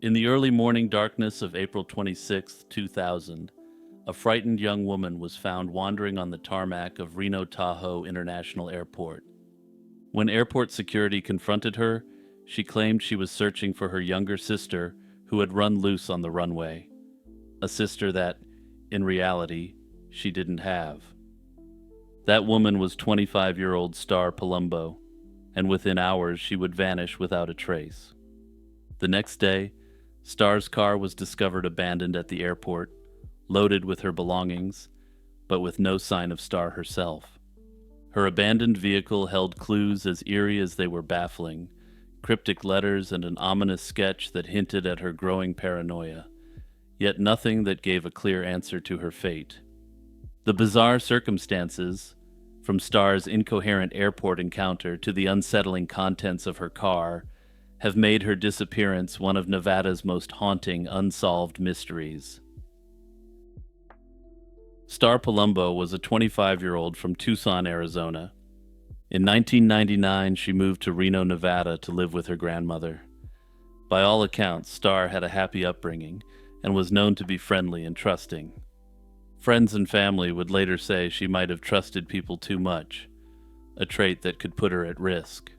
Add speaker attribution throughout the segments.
Speaker 1: In the early morning darkness of April 26, 2000, a frightened young woman was found wandering on the tarmac of Reno Tahoe International Airport. When airport security confronted her, she claimed she was searching for her younger sister who had run loose on the runway, a sister that, in reality, she didn't have. That woman was 25-year-old Star Palumbo, and within hours she would vanish without a trace. The next day, Star's car was discovered abandoned at the airport, loaded with her belongings, but with no sign of Star herself. Her abandoned vehicle held clues as eerie as they were baffling, cryptic letters and an ominous sketch that hinted at her growing paranoia, yet nothing that gave a clear answer to her fate. The bizarre circumstances, from Star's incoherent airport encounter to the unsettling contents of her car, have made her disappearance one of Nevada's most haunting unsolved mysteries. Star Palumbo was a 25-year-old from Tucson, Arizona. In 1999, she moved to Reno, Nevada to live with her grandmother. By all accounts, Star had a happy upbringing and was known to be friendly and trusting. Friends and family would later say she might have trusted people too much, a trait that could put her at risk.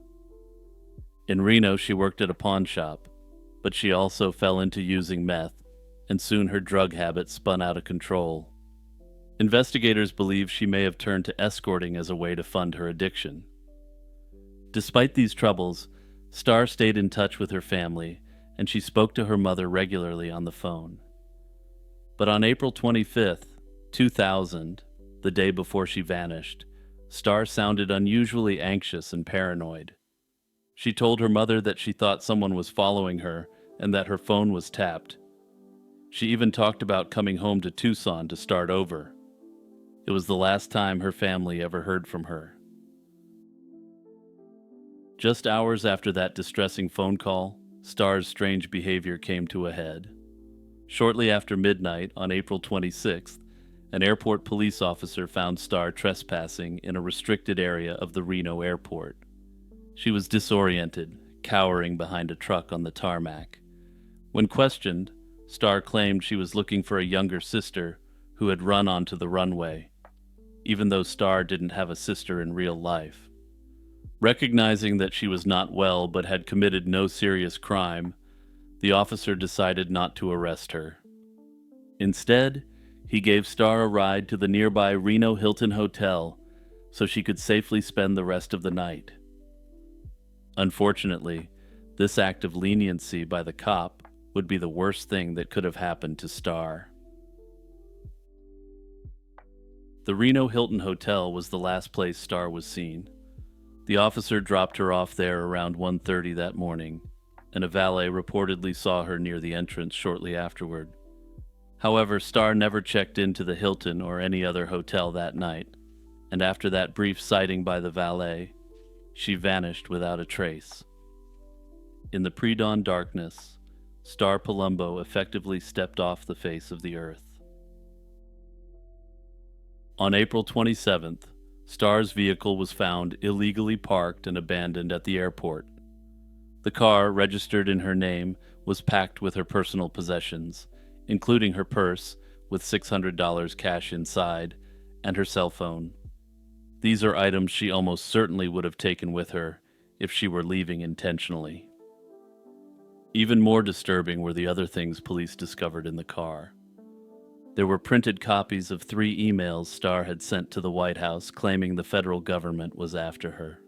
Speaker 1: In Reno, she worked at a pawn shop, but she also fell into using meth, and soon her drug habit spun out of control. Investigators believe she may have turned to escorting as a way to fund her addiction. Despite these troubles, Star stayed in touch with her family, and she spoke to her mother regularly on the phone. But on April 25th, 2000, the day before she vanished, Star sounded unusually anxious and paranoid. She told her mother that she thought someone was following her and that her phone was tapped. She even talked about coming home to Tucson to start over. It was the last time her family ever heard from her. Just hours after that distressing phone call, Star's strange behavior came to a head. Shortly after midnight on April 26th, an airport police officer found Star trespassing in a restricted area of the Reno airport. She was disoriented, cowering behind a truck on the tarmac. When questioned, Star claimed she was looking for a younger sister who had run onto the runway, even though Star didn't have a sister in real life. Recognizing that she was not well but had committed no serious crime, the officer decided not to arrest her. Instead, he gave Star a ride to the nearby Reno Hilton Hotel so she could safely spend the rest of the night. Unfortunately, this act of leniency by the cop would be the worst thing that could have happened to Star. The Reno Hilton Hotel was the last place Star was seen. The officer dropped her off there around 1:30 that morning, and a valet reportedly saw her near the entrance shortly afterward. However, Star never checked into the Hilton or any other hotel that night, and after that brief sighting by the valet, she vanished without a trace. In the pre-dawn darkness, Star Palumbo effectively stepped off the face of the earth. On April 27th, Star's vehicle was found illegally parked and abandoned at the airport. The car, registered in her name, was packed with her personal possessions, including her purse with $600 cash inside and her cell phone. These are items she almost certainly would have taken with her if she were leaving intentionally. Even more disturbing were the other things police discovered in the car. There were printed copies of 3 emails Star had sent to the White House claiming the federal government was after her.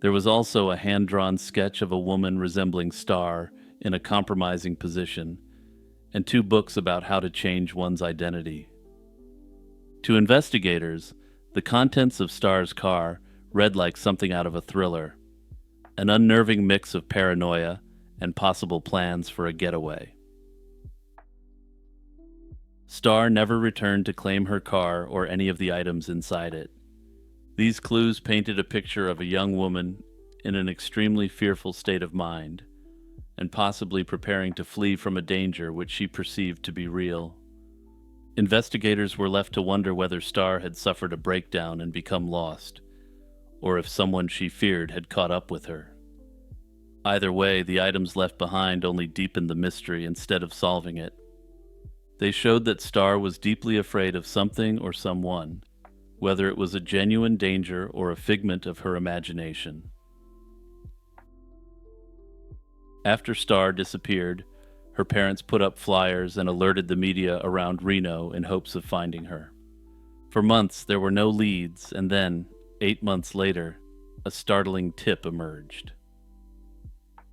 Speaker 1: There was also a hand-drawn sketch of a woman resembling Star in a compromising position, and 2 books about how to change one's identity. To investigators, the contents of Star's car read like something out of a thriller, an unnerving mix of paranoia and possible plans for a getaway. Star never returned to claim her car or any of the items inside it. These clues painted a picture of a young woman in an extremely fearful state of mind, and possibly preparing to flee from a danger which she perceived to be real. Investigators were left to wonder whether Star had suffered a breakdown and become lost, or if someone she feared had caught up with her. Either way, the items left behind only deepened the mystery instead of solving it. They showed that Starr was deeply afraid of something or someone, whether it was a genuine danger or a figment of her imagination. After Starr disappeared, her parents put up flyers and alerted the media around Reno in hopes of finding her. For months, there were no leads, and then, 8 months later, a startling tip emerged.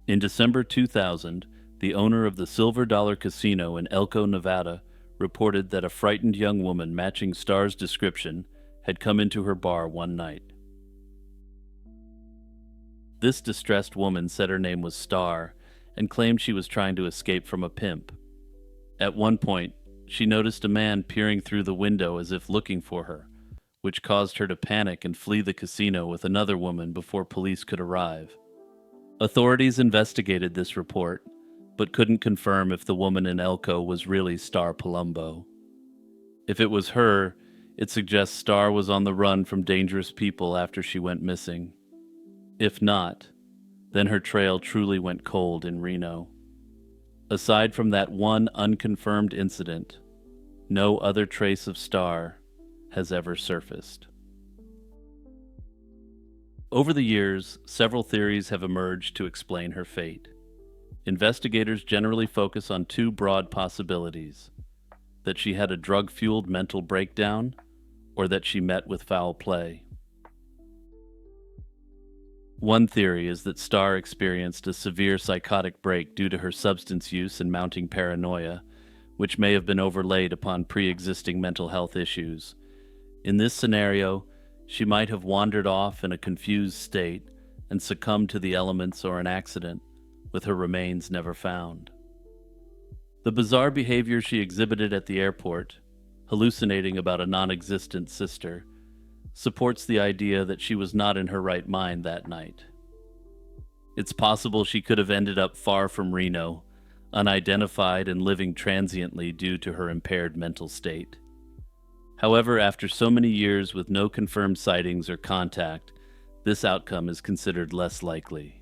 Speaker 1: In December 2000, the owner of the Silver Dollar Casino in Elko, Nevada, reported that a frightened young woman matching Starr's description had come into her bar one night. This distressed woman said her name was Starr and claimed she was trying to escape from a pimp. At one point, she noticed a man peering through the window as if looking for her, which caused her to panic and flee the casino with another woman before police could arrive. Authorities investigated this report, but couldn't confirm if the woman in Elko was really Starr Palumbo. If it was her, it suggests Starr was on the run from dangerous people after she went missing. If not, then her trail truly went cold in Reno. Aside from that one unconfirmed incident, no other trace of Starr has ever surfaced. Over the years, several theories have emerged to explain her fate. Investigators generally focus on two broad possibilities: that she had a drug-fueled mental breakdown, or that she met with foul play. One theory is that Starr experienced a severe psychotic break due to her substance use and mounting paranoia, which may have been overlaid upon pre-existing mental health issues. In this scenario, she might have wandered off in a confused state and succumbed to the elements or an accident, with her remains never found. The bizarre behavior she exhibited at the airport, hallucinating about a non-existent sister, supports the idea that she was not in her right mind that night. It's possible she could have ended up far from Reno, unidentified and living transiently due to her impaired mental state. However, after so many years with no confirmed sightings or contact, this outcome is considered less likely.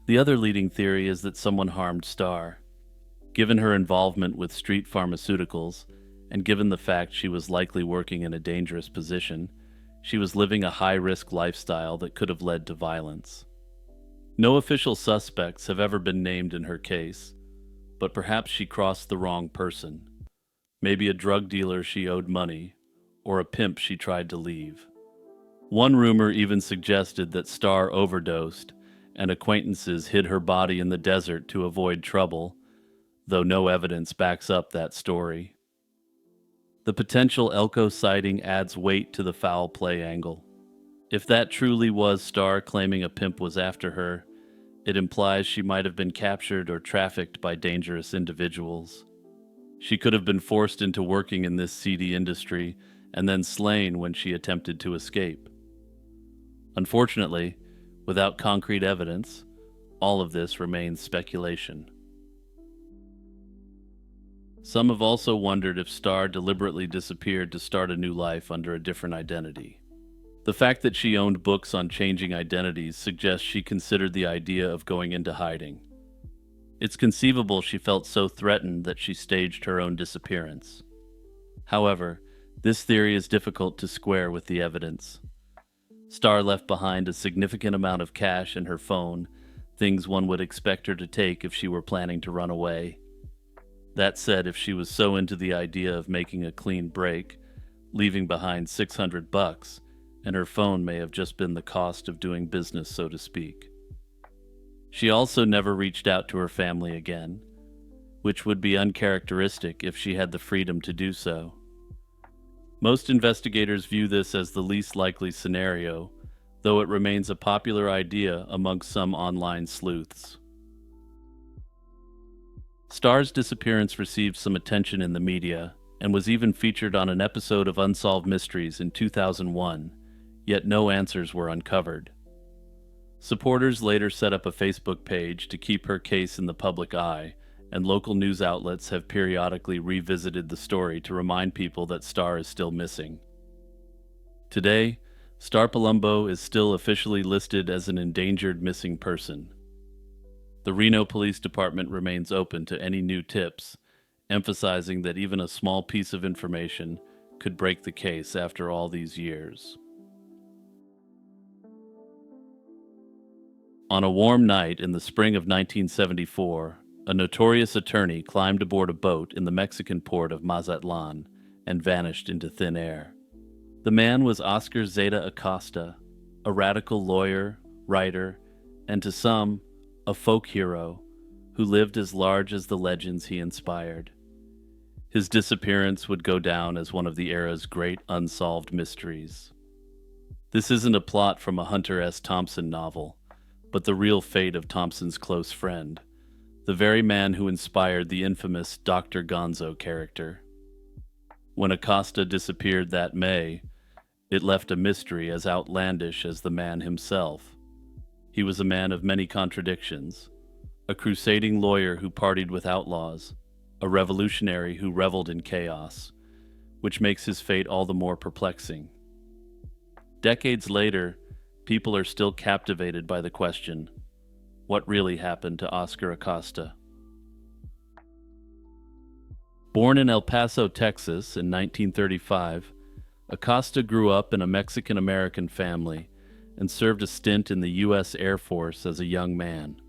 Speaker 1: The other leading theory is that someone harmed Starr. Given her involvement with street pharmaceuticals, and given the fact she was likely working in a dangerous position, she was living a high-risk lifestyle that could have led to violence. No official suspects have ever been named in her case, but perhaps she crossed the wrong person. Maybe a drug dealer she owed money, or a pimp she tried to leave. One rumor even suggested that Starr overdosed, and acquaintances hid her body in the desert to avoid trouble, though no evidence backs up that story. The potential Elko sighting adds weight to the foul play angle. If that truly was Starr claiming a pimp was after her, it implies she might have been captured or trafficked by dangerous individuals. She could have been forced into working in this seedy industry and then slain when she attempted to escape. Unfortunately, without concrete evidence, all of this remains speculation. Some have also wondered if Starr deliberately disappeared to start a new life under a different identity. The fact that she owned books on changing identities suggests she considered the idea of going into hiding. It's conceivable she felt so threatened that she staged her own disappearance. However, this theory is difficult to square with the evidence. Starr left behind a significant amount of cash in her phone, things one would expect her to take if she were planning to run away. That said, if she was so into the idea of making a clean break, leaving behind $600, and her phone may have just been the cost of doing business, so to speak. She also never reached out to her family again, which would be uncharacteristic if she had the freedom to do so. Most investigators view this as the least likely scenario, though it remains a popular idea amongst some online sleuths. Starr's disappearance received some attention in the media and was even featured on an episode of Unsolved Mysteries in 2001, yet no answers were uncovered. Supporters later set up a Facebook page to keep her case in the public eye, and local news outlets have periodically revisited the story to remind people that Starr is still missing. Today, Star Palumbo is still officially listed as an endangered missing person. The Reno Police Department remains open to any new tips, emphasizing that even a small piece of information could break the case after all these years. On a warm night in the spring of 1974, a notorious attorney climbed aboard a boat in the Mexican port of Mazatlan and vanished into thin air. The man was Oscar Zeta Acosta, a radical lawyer, writer, and to some, a folk hero who lived as large as the legends he inspired. His disappearance would go down as one of the era's great unsolved mysteries. This isn't a plot from a Hunter S. Thompson novel, but the real fate of Thompson's close friend, the very man who inspired the infamous Dr. Gonzo character. When Acosta disappeared that May, it left a mystery as outlandish as the man himself. He was a man of many contradictions, a crusading lawyer who partied with outlaws, a revolutionary who reveled in chaos, which makes his fate all the more perplexing. Decades later, people are still captivated by the question, what really happened to Oscar Acosta? Born in El Paso, Texas in 1935, Acosta grew up in a Mexican-American family and served a stint in the U.S. Air Force as a young man.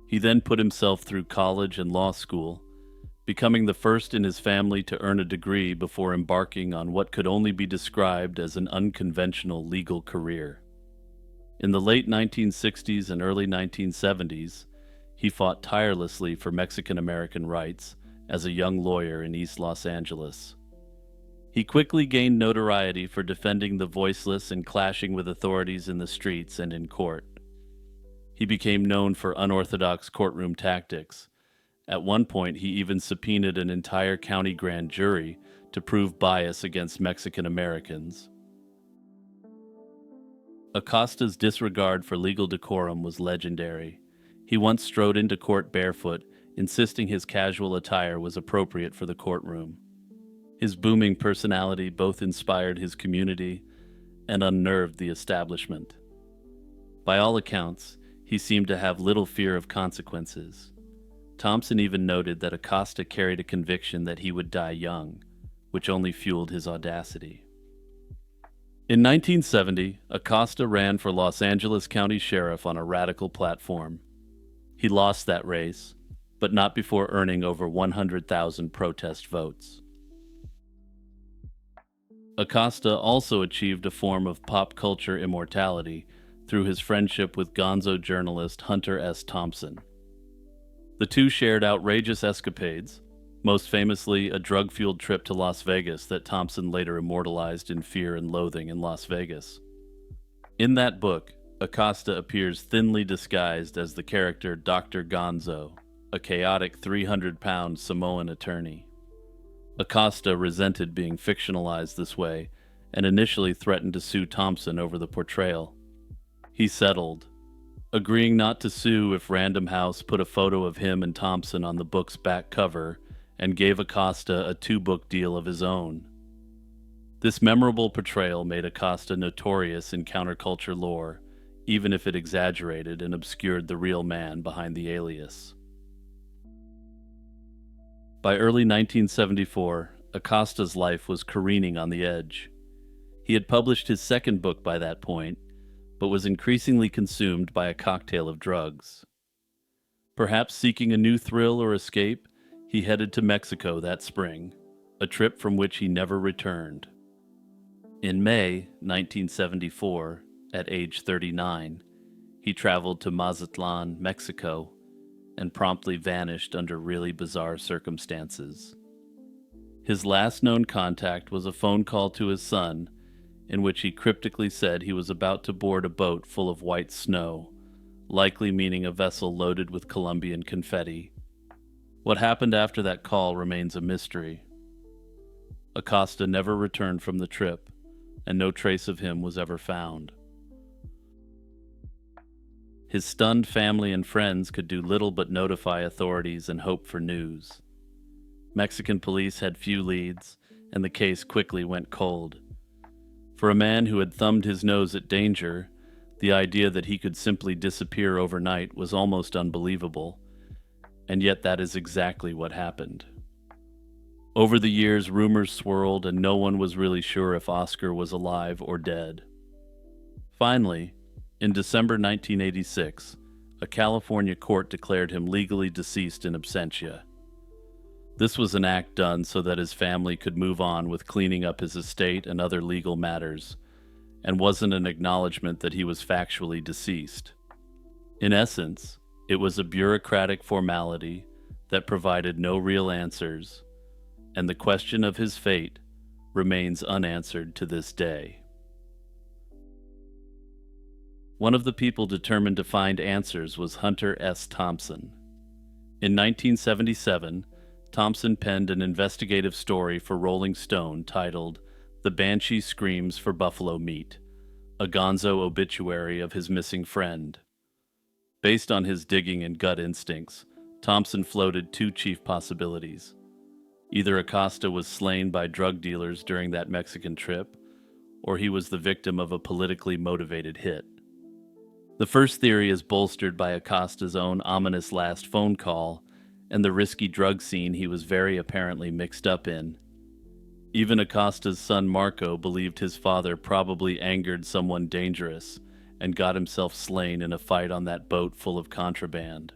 Speaker 1: He then put himself through college and law school, becoming the first in his family to earn a degree before embarking on what could only be described as an unconventional legal career. In the late 1960s and early 1970s, he fought tirelessly for Mexican-American rights as a young lawyer in East Los Angeles. He quickly gained notoriety for defending the voiceless and clashing with authorities in the streets and in court. He became known for unorthodox courtroom tactics. At one point, he even subpoenaed an entire county grand jury to prove bias against Mexican Americans. Acosta's disregard for legal decorum was legendary. He once strode into court barefoot, insisting his casual attire was appropriate for the courtroom. His booming personality both inspired his community and unnerved the establishment. By all accounts, he seemed to have little fear of consequences. Thompson even noted that Acosta carried a conviction that he would die young, which only fueled his audacity. In 1970, Acosta ran for Los Angeles County Sheriff on a radical platform. He lost that race, but not before earning over 100,000 protest votes. Acosta also achieved a form of pop culture immortality through his friendship with gonzo journalist Hunter S. Thompson. The two shared outrageous escapades, most famously a drug-fueled trip to Las Vegas that Thompson later immortalized in Fear and Loathing in Las Vegas. In that book, Acosta appears thinly disguised as the character Dr. Gonzo, a chaotic 300-pound Samoan attorney. Acosta resented being fictionalized this way and initially threatened to sue Thompson over the portrayal. He settled, agreeing not to sue if Random House put a photo of him and Thompson on the book's back cover and gave Acosta a 2-book deal of his own. This memorable portrayal made Acosta notorious in counterculture lore, even if it exaggerated and obscured the real man behind the alias. By early 1974, Acosta's life was careening on the edge. He had published his second book by that point, but was increasingly consumed by a cocktail of drugs. Perhaps seeking a new thrill or escape, he headed to Mexico that spring, a trip from which he never returned. In May 1974, at age 39, he traveled to Mazatlan, Mexico, and promptly vanished under really bizarre circumstances. His last known contact was a phone call to his son, in which he cryptically said he was about to board a boat full of white snow, likely meaning a vessel loaded with Colombian confetti. What happened after that call remains a mystery. Acosta never returned from the trip, and no trace of him was ever found. His stunned family and friends could do little but notify authorities and hope for news. Mexican police had few leads, and the case quickly went cold. For a man who had thumbed his nose at danger, the idea that he could simply disappear overnight was almost unbelievable, and yet that is exactly what happened. Over the years, rumors swirled, and no one was really sure if Oscar was alive or dead. Finally, in December 1986, a California court declared him legally deceased in absentia. This was an act done so that his family could move on with cleaning up his estate and other legal matters, and wasn't an acknowledgement that he was factually deceased. In essence, it was a bureaucratic formality that provided no real answers, and the question of his fate remains unanswered to this day. One of the people determined to find answers was Hunter S. Thompson. In 1977, Thompson penned an investigative story for Rolling Stone titled "The Banshee Screams for Buffalo Meat," a gonzo obituary of his missing friend. Based on his digging and gut instincts, Thompson floated two chief possibilities. Either Acosta was slain by drug dealers during that Mexican trip, or he was the victim of a politically motivated hit. The first theory is bolstered by Acosta's own ominous last phone call and the risky drug scene he was very apparently mixed up in. Even Acosta's son Marco believed his father probably angered someone dangerous and got himself slain in a fight on that boat full of contraband.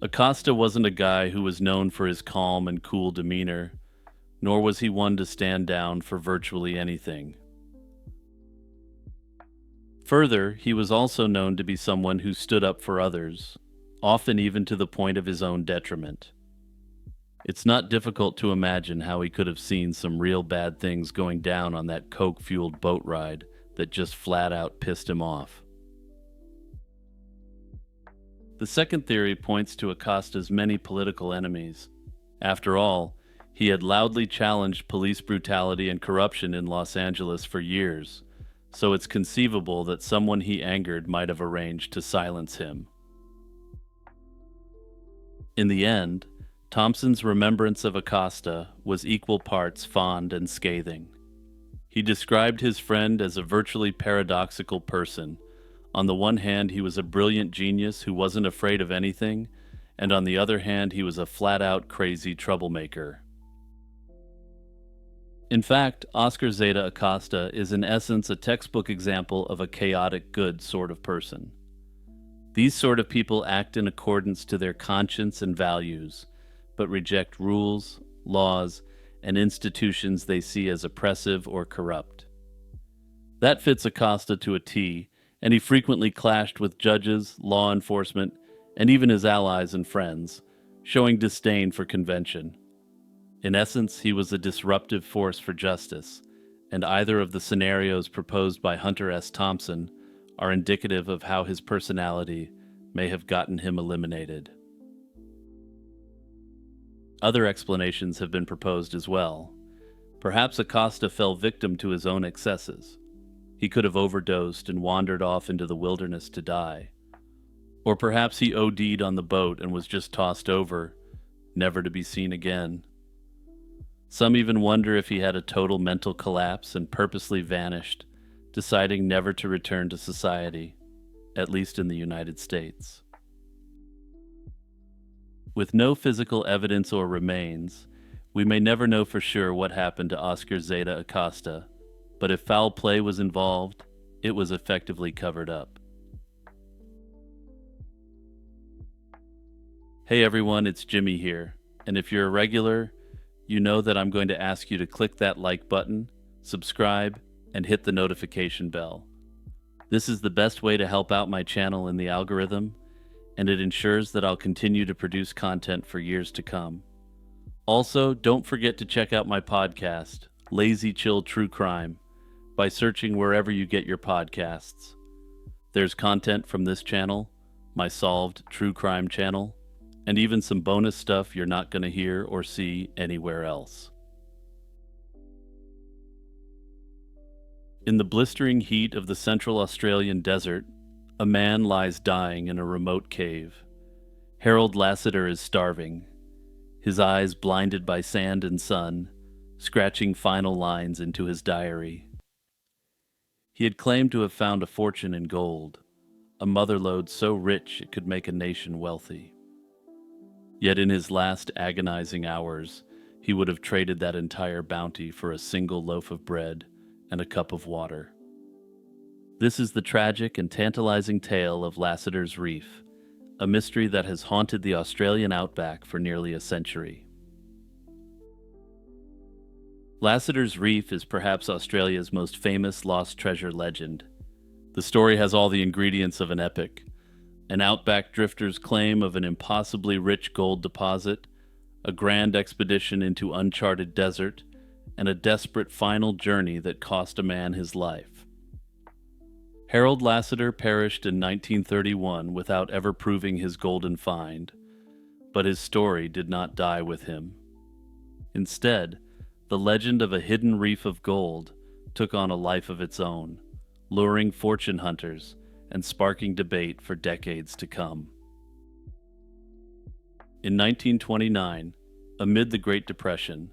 Speaker 1: Acosta wasn't a guy who was known for his calm and cool demeanor, nor was he one to stand down for virtually anything. Further, he was also known to be someone who stood up for others, often even to the point of his own detriment. It's not difficult to imagine how he could have seen some real bad things going down on that coke-fueled boat ride that just flat out pissed him off. The second theory points to Acosta's many political enemies. After all, he had loudly challenged police brutality and corruption in Los Angeles for years, so it's conceivable that someone he angered might have arranged to silence him. In the end, Thompson's remembrance of Acosta was equal parts fond and scathing. He described his friend as a virtually paradoxical person. On the one hand, he was a brilliant genius who wasn't afraid of anything, and on the other hand, he was a flat-out crazy troublemaker. In fact, Oscar Zeta Acosta is in essence a textbook example of a chaotic good sort of person. These sort of people act in accordance to their conscience and values, but reject rules, laws, and institutions they see as oppressive or corrupt. That fits Acosta to a T, and he frequently clashed with judges, law enforcement, and even his allies and friends, showing disdain for convention. In essence, he was a disruptive force for justice, and either of the scenarios proposed by Hunter S. Thompson are indicative of how his personality may have gotten him eliminated. Other explanations have been proposed as well. Perhaps Acosta fell victim to his own excesses. He could have overdosed and wandered off into the wilderness to die. Or perhaps he OD'd on the boat and was just tossed over, never to be seen again. Some even wonder if he had a total mental collapse and purposely vanished, deciding never to return to society, at least in the United States. With no physical evidence or remains, we may never know for sure what happened to Oscar Zeta Acosta, but if foul play was involved, it was effectively covered up. Hey everyone, it's Jimmy here, and if you're a regular, you know that I'm going to ask you to click that like button, subscribe, and hit the notification bell. This is the best way to help out my channel in the algorithm, and it ensures that I'll continue to produce content for years to come. Also, don't forget to check out my podcast, Lazy Chill True Crime, by searching wherever you get your podcasts. There's content from this channel, my Solved True Crime channel, and even some bonus stuff you're not going to hear or see anywhere else. In the blistering heat of the Central Australian desert, a man lies dying in a remote cave. Harold Lassiter is starving, his eyes blinded by sand and sun, scratching final lines into his diary. He had claimed to have found a fortune in gold, a motherlode so rich it could make a nation wealthy. Yet in his last agonizing hours, he would have traded that entire bounty for a single loaf of bread and a cup of water. This is the tragic and tantalizing tale of Lassiter's Reef, a mystery that has haunted the Australian outback for nearly a century. Lassiter's Reef is perhaps Australia's most famous lost treasure legend. The story has all the ingredients of an epic: an outback drifter's claim of an impossibly rich gold deposit, a grand expedition into uncharted desert, and a desperate final journey that cost a man his life. Harold Lassiter perished in 1931 without ever proving his golden find, but his story did not die with him. Instead, the legend of a hidden reef of gold took on a life of its own, luring fortune hunters and sparking debate for decades to come. In 1929, amid the Great Depression,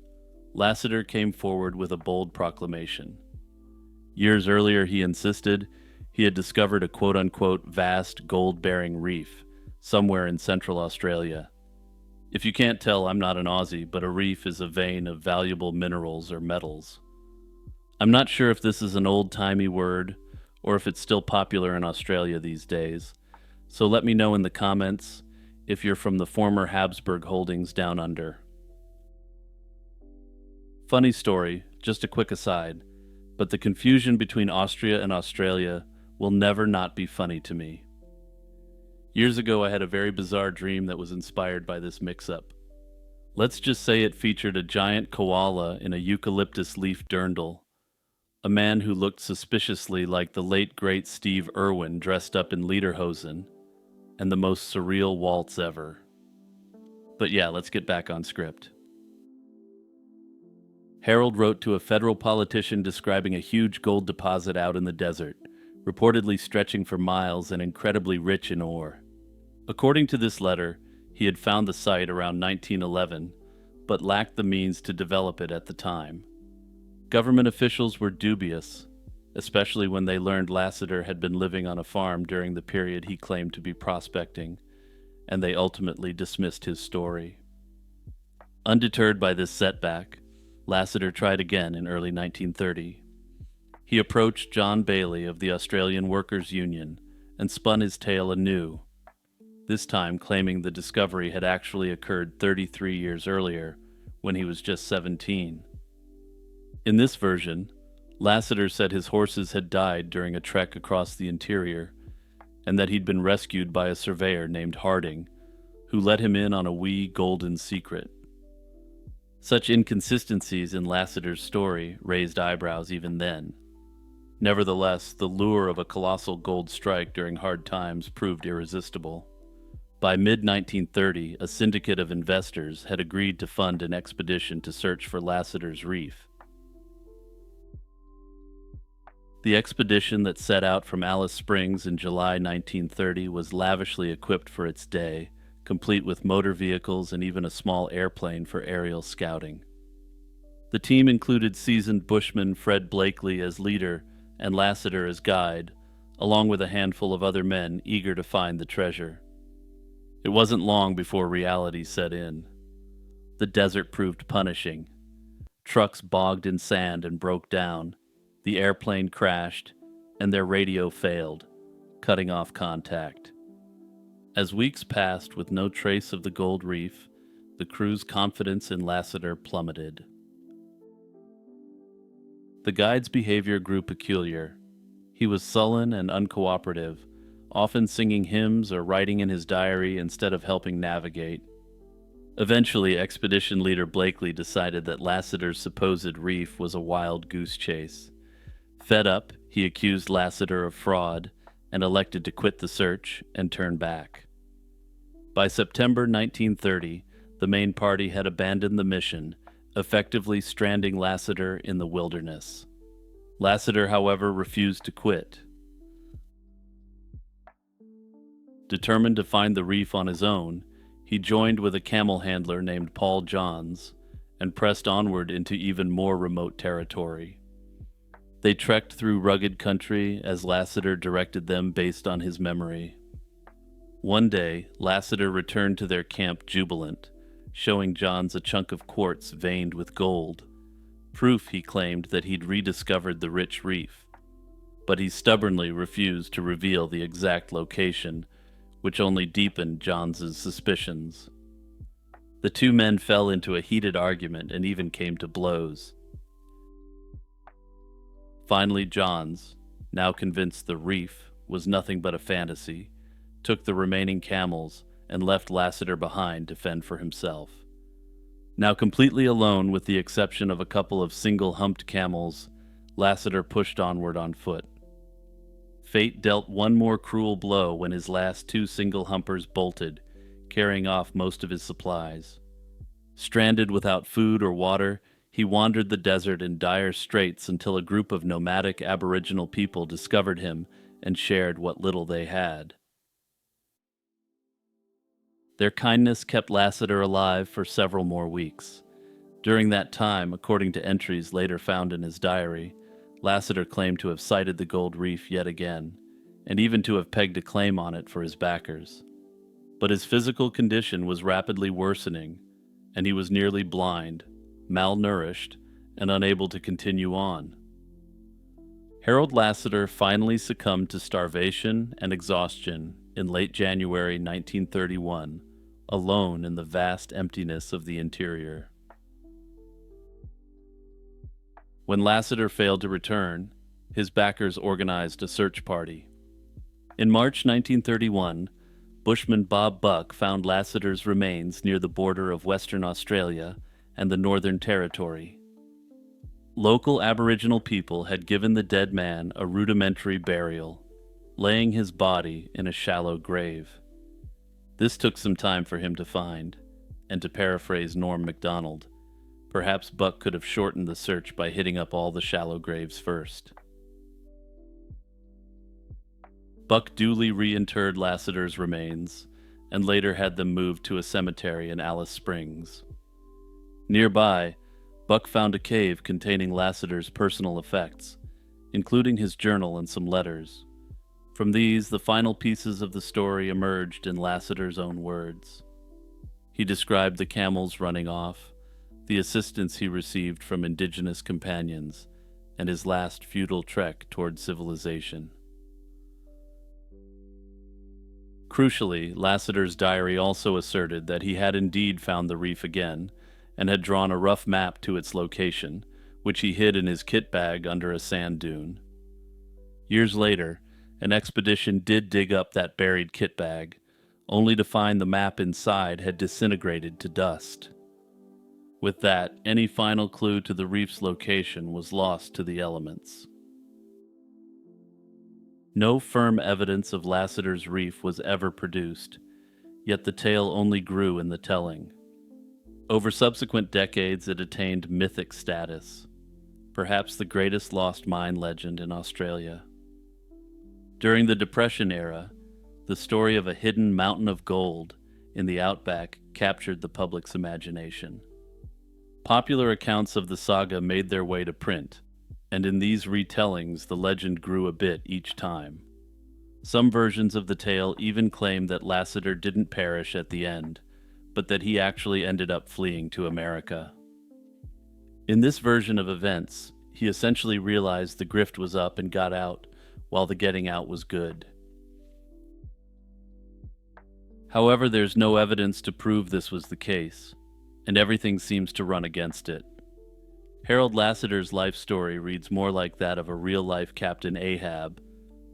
Speaker 1: Lassiter came forward with a bold proclamation. Years earlier, he insisted he had discovered a quote-unquote vast gold-bearing reef somewhere in Central Australia. If you can't tell, I'm not an Aussie, but a reef is a vein of valuable minerals or metals. I'm not sure if this is an old-timey word or if it's still popular in Australia these days, so let me know in the comments if you're from the former Habsburg holdings down under. Funny story, just a quick aside, but the confusion between Austria and Australia will never not be funny to me. Years ago, I had a very bizarre dream that was inspired by this mix-up. Let's just say it featured a giant koala in a eucalyptus leaf dirndl, a man who looked suspiciously like the late great Steve Irwin dressed up in lederhosen, and the most surreal waltz ever. But yeah, let's get back on script. Harold wrote to a federal politician describing a huge gold deposit out in the desert, reportedly stretching for miles and incredibly rich in ore. According to this letter, he had found the site around 1911, but lacked the means to develop it at the time. Government officials were dubious, especially when they learned Lassiter had been living on a farm during the period he claimed to be prospecting, and they ultimately dismissed his story. Undeterred by this setback, Lassiter tried again in early 1930. He approached John Bailey of the Australian Workers' Union and spun his tale anew, this time claiming the discovery had actually occurred 33 years earlier, when he was just 17. In this version, Lassiter said his horses had died during a trek across the interior, and that he'd been rescued by a surveyor named Harding, who let him in on a wee golden secret. Such inconsistencies in Lassiter's story raised eyebrows even then. Nevertheless, the lure of a colossal gold strike during hard times proved irresistible. By mid-1930, a syndicate of investors had agreed to fund an expedition to search for Lassiter's Reef. The expedition that set out from Alice Springs in July 1930 was lavishly equipped for its day, complete with motor vehicles and even a small airplane for aerial scouting. The team included seasoned bushman Fred Blakely as leader and Lassiter as guide, along with a handful of other men eager to find the treasure. It wasn't long before reality set in. The desert proved punishing. Trucks bogged in sand and broke down, the airplane crashed, and their radio failed, cutting off contact. As weeks passed with no trace of the gold reef, the crew's confidence in Lassiter plummeted. The guide's behavior grew peculiar. He was sullen and uncooperative, often singing hymns or writing in his diary instead of helping navigate. Eventually, expedition leader Blakely decided that Lassiter's supposed reef was a wild goose chase. Fed up, he accused Lassiter of fraud and elected to quit the search and turn back. By September 1930, the main party had abandoned the mission, effectively stranding Lassiter in the wilderness. Lassiter, however, refused to quit. Determined to find the reef on his own, he joined with a camel handler named Paul Johns and pressed onward into even more remote territory. They trekked through rugged country as Lassiter directed them based on his memory. One day, Lassiter returned to their camp jubilant, showing Johns a chunk of quartz veined with gold, proof, he claimed, that he'd rediscovered the rich reef. But he stubbornly refused to reveal the exact location, which only deepened Johns's suspicions. The two men fell into a heated argument and even came to blows. Finally, Johns, now convinced the reef was nothing but a fantasy, took the remaining camels and left Lassiter behind to fend for himself. Now completely alone with the exception of a couple of single-humped camels, Lassiter pushed onward on foot. Fate dealt one more cruel blow when his last two single-humpers bolted, carrying off most of his supplies. Stranded without food or water, he wandered the desert in dire straits until a group of nomadic Aboriginal people discovered him and shared what little they had. Their kindness kept Lassiter alive for several more weeks. During that time, according to entries later found in his diary, Lassiter claimed to have sighted the gold reef yet again, and even to have pegged a claim on it for his backers. But his physical condition was rapidly worsening, and he was nearly blind, malnourished, and unable to continue on. Harold Lassiter finally succumbed to starvation and exhaustion in late January 1931, alone in the vast emptiness of the interior. When Lassiter failed to return, his backers organized a search party. In March 1931, Bushman Bob Buck found Lassiter's remains near the border of Western Australia and the Northern Territory. Local Aboriginal people had given the dead man a rudimentary burial, laying his body in a shallow grave. This took some time for him to find, and to paraphrase Norm MacDonald, perhaps Buck could have shortened the search by hitting up all the shallow graves first. Buck duly reinterred Lassiter's remains, and later had them moved to a cemetery in Alice Springs. Nearby, Buck found a cave containing Lassiter's personal effects, including his journal and some letters. From these, the final pieces of the story emerged in Lassiter's own words. He described the camels running off, the assistance he received from indigenous companions, and his last futile trek toward civilization. Crucially, Lassiter's diary also asserted that he had indeed found the reef again, and had drawn a rough map to its location, which he hid in his kit bag under a sand dune. Years later, an expedition did dig up that buried kit bag, only to find the map inside had disintegrated to dust. With that, any final clue to the reef's location was lost to the elements. No firm evidence of Lassiter's reef was ever produced, yet the tale only grew in the telling. Over subsequent decades, it attained mythic status, perhaps the greatest lost mine legend in Australia. During the Depression era, the story of a hidden mountain of gold in the outback captured the public's imagination. Popular accounts of the saga made their way to print, and in these retellings the legend grew a bit each time. Some versions of the tale even claim that Lassiter didn't perish at the end, but that he actually ended up fleeing to America. In this version of events, he essentially realized the grift was up and got out, while the getting out was good. However, there's no evidence to prove this was the case, and everything seems to run against it. Harold Lassiter's life story reads more like that of a real-life Captain Ahab,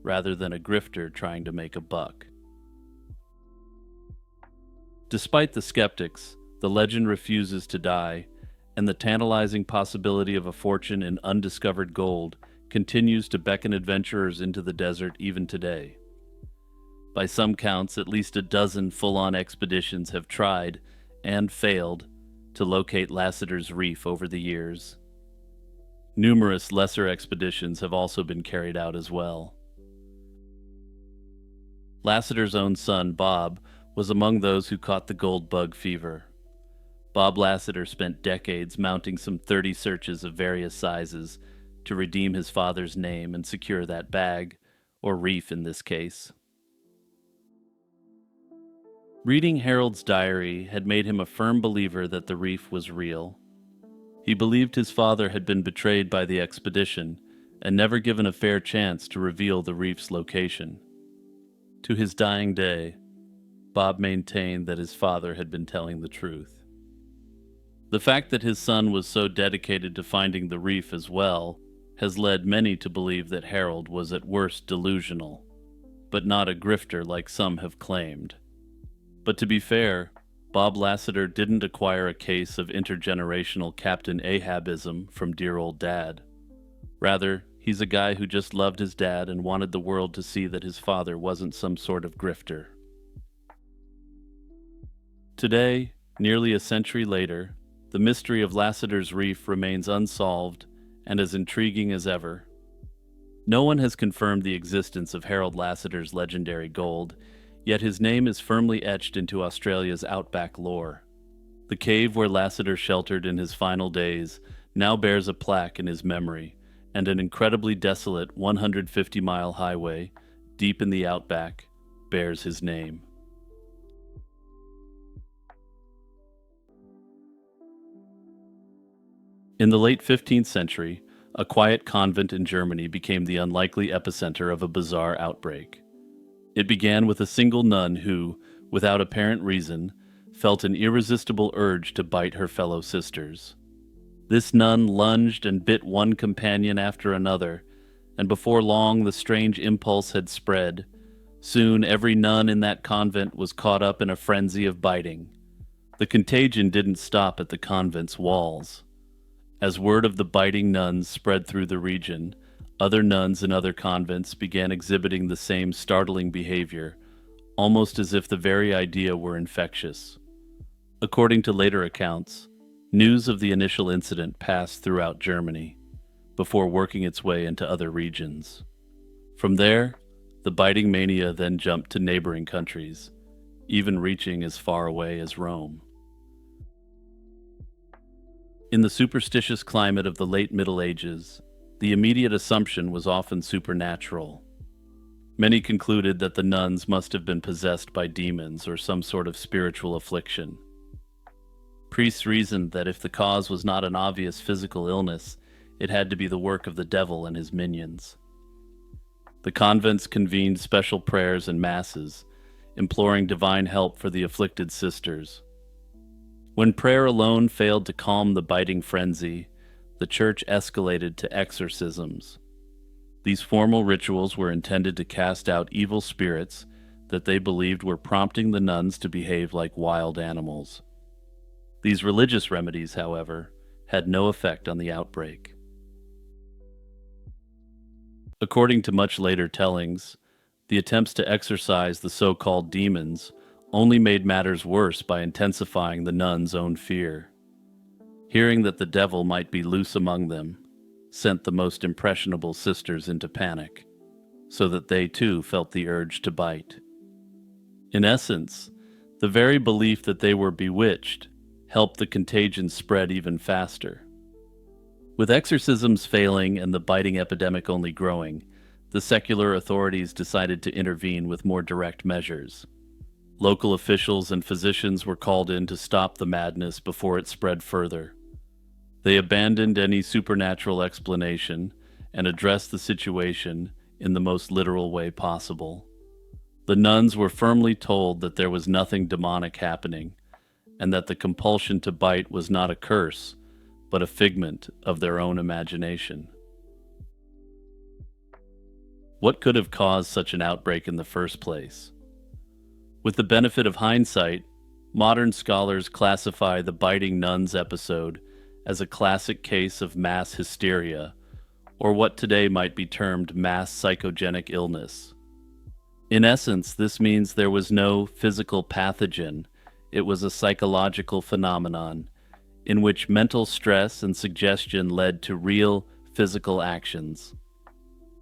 Speaker 1: rather than a grifter trying to make a buck. Despite the skeptics, the legend refuses to die, and the tantalizing possibility of a fortune in undiscovered gold continues to beckon adventurers into the desert even today. By some counts, at least a dozen full-on expeditions have tried, and failed, to locate Lassiter's reef over the years. Numerous lesser expeditions have also been carried out as well. Lassiter's own son, Bob, was among those who caught the gold bug fever. Bob Lassiter spent decades mounting some 30 searches of various sizes to redeem his father's name and secure that bag, or reef in this case. Reading Harold's diary had made him a firm believer that the reef was real. He believed his father had been betrayed by the expedition and never given a fair chance to reveal the reef's location. To his dying day, Bob maintained that his father had been telling the truth. The fact that his son was so dedicated to finding the reef as well has led many to believe that Harold was at worst delusional, but not a grifter like some have claimed. But to be fair, Bob Lassiter didn't acquire a case of intergenerational Captain Ahabism from dear old Dad. Rather, he's a guy who just loved his dad and wanted the world to see that his father wasn't some sort of grifter. Today, nearly a century later, the mystery of Lassiter's Reef remains unsolved and as intriguing as ever. No one has confirmed the existence of Harold Lassiter's legendary gold, yet his name is firmly etched into Australia's outback lore. The cave where Lassiter sheltered in his final days now bears a plaque in his memory, and an incredibly desolate 150-mile highway, deep in the outback, bears his name. In the late 15th century, a quiet convent in Germany became the unlikely epicenter of a bizarre outbreak. It began with a single nun who, without apparent reason, felt an irresistible urge to bite her fellow sisters. This nun lunged and bit one companion after another, and before long the strange impulse had spread. Soon every nun in that convent was caught up in a frenzy of biting. The contagion didn't stop at the convent's walls. As word of the biting nuns spread through the region, other nuns in other convents began exhibiting the same startling behavior, almost as if the very idea were infectious. According to later accounts, news of the initial incident passed throughout Germany, before working its way into other regions. From there, the biting mania then jumped to neighboring countries, even reaching as far away as Rome. In the superstitious climate of the late Middle Ages, the immediate assumption was often supernatural. Many concluded that the nuns must have been possessed by demons or some sort of spiritual affliction. Priests reasoned that if the cause was not an obvious physical illness, it had to be the work of the devil and his minions. The convents convened special prayers and masses, imploring divine help for the afflicted sisters. When prayer alone failed to calm the biting frenzy, the church escalated to exorcisms. These formal rituals were intended to cast out evil spirits that they believed were prompting the nuns to behave like wild animals. These religious remedies, however, had no effect on the outbreak. According to much later tellings, the attempts to exorcise the so-called demons only made matters worse by intensifying the nuns' own fear. Hearing that the devil might be loose among them sent the most impressionable sisters into panic, so that they too felt the urge to bite. In essence, the very belief that they were bewitched helped the contagion spread even faster. With exorcisms failing and the biting epidemic only growing, the secular authorities decided to intervene with more direct measures. Local officials and physicians were called in to stop the madness before it spread further. They abandoned any supernatural explanation and addressed the situation in the most literal way possible. The nuns were firmly told that there was nothing demonic happening, and that the compulsion to bite was not a curse, but a figment of their own imagination. What could have caused such an outbreak in the first place? With the benefit of hindsight, modern scholars classify the biting nuns episode as a classic case of mass hysteria, or what today might be termed mass psychogenic illness. In essence, this means there was no physical pathogen. It was a psychological phenomenon in which mental stress and suggestion led to real physical actions.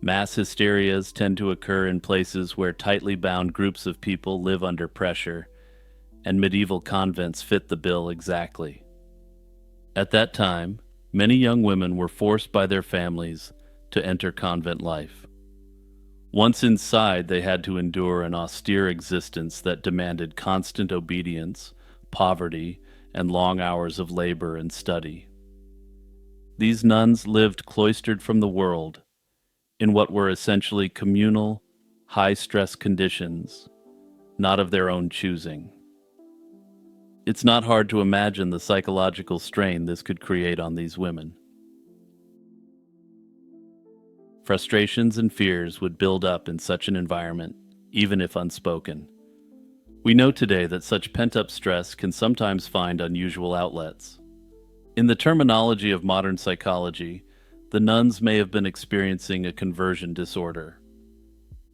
Speaker 1: Mass hysterias tend to occur in places where tightly bound groups of people live under pressure, and medieval convents fit the bill exactly. At that time, Many young women were forced by their families to enter convent life. Once inside, they had to endure an austere existence that demanded constant obedience, poverty, and long hours of labor and study. These nuns lived cloistered from the world in what were essentially communal, high-stress conditions, not of their own choosing. It's not hard to imagine the psychological strain this could create on these women. Frustrations and fears would build up in such an environment, even if unspoken. We know today that such pent-up stress can sometimes find unusual outlets. In the terminology of modern psychology, the nuns may have been experiencing a conversion disorder.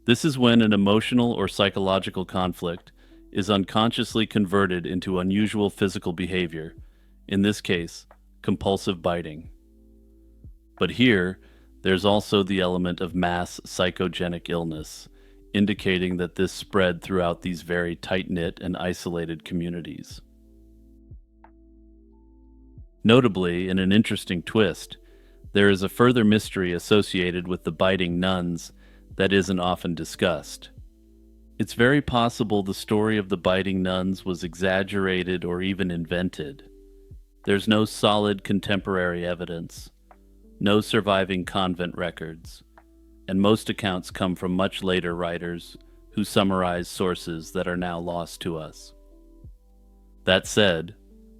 Speaker 1: This is when an emotional or psychological conflict is unconsciously converted into unusual physical behavior, in this case, compulsive biting. But here, there's also the element of mass psychogenic illness, indicating that this spread throughout these very tight-knit and isolated communities. Notably, in an interesting twist, there is a further mystery associated with the biting nuns that isn't often discussed. It's very possible the story of the biting nuns was exaggerated or even invented. There's no solid contemporary evidence, no surviving convent records, and most accounts come from much later writers who summarize sources that are now lost to us. That said,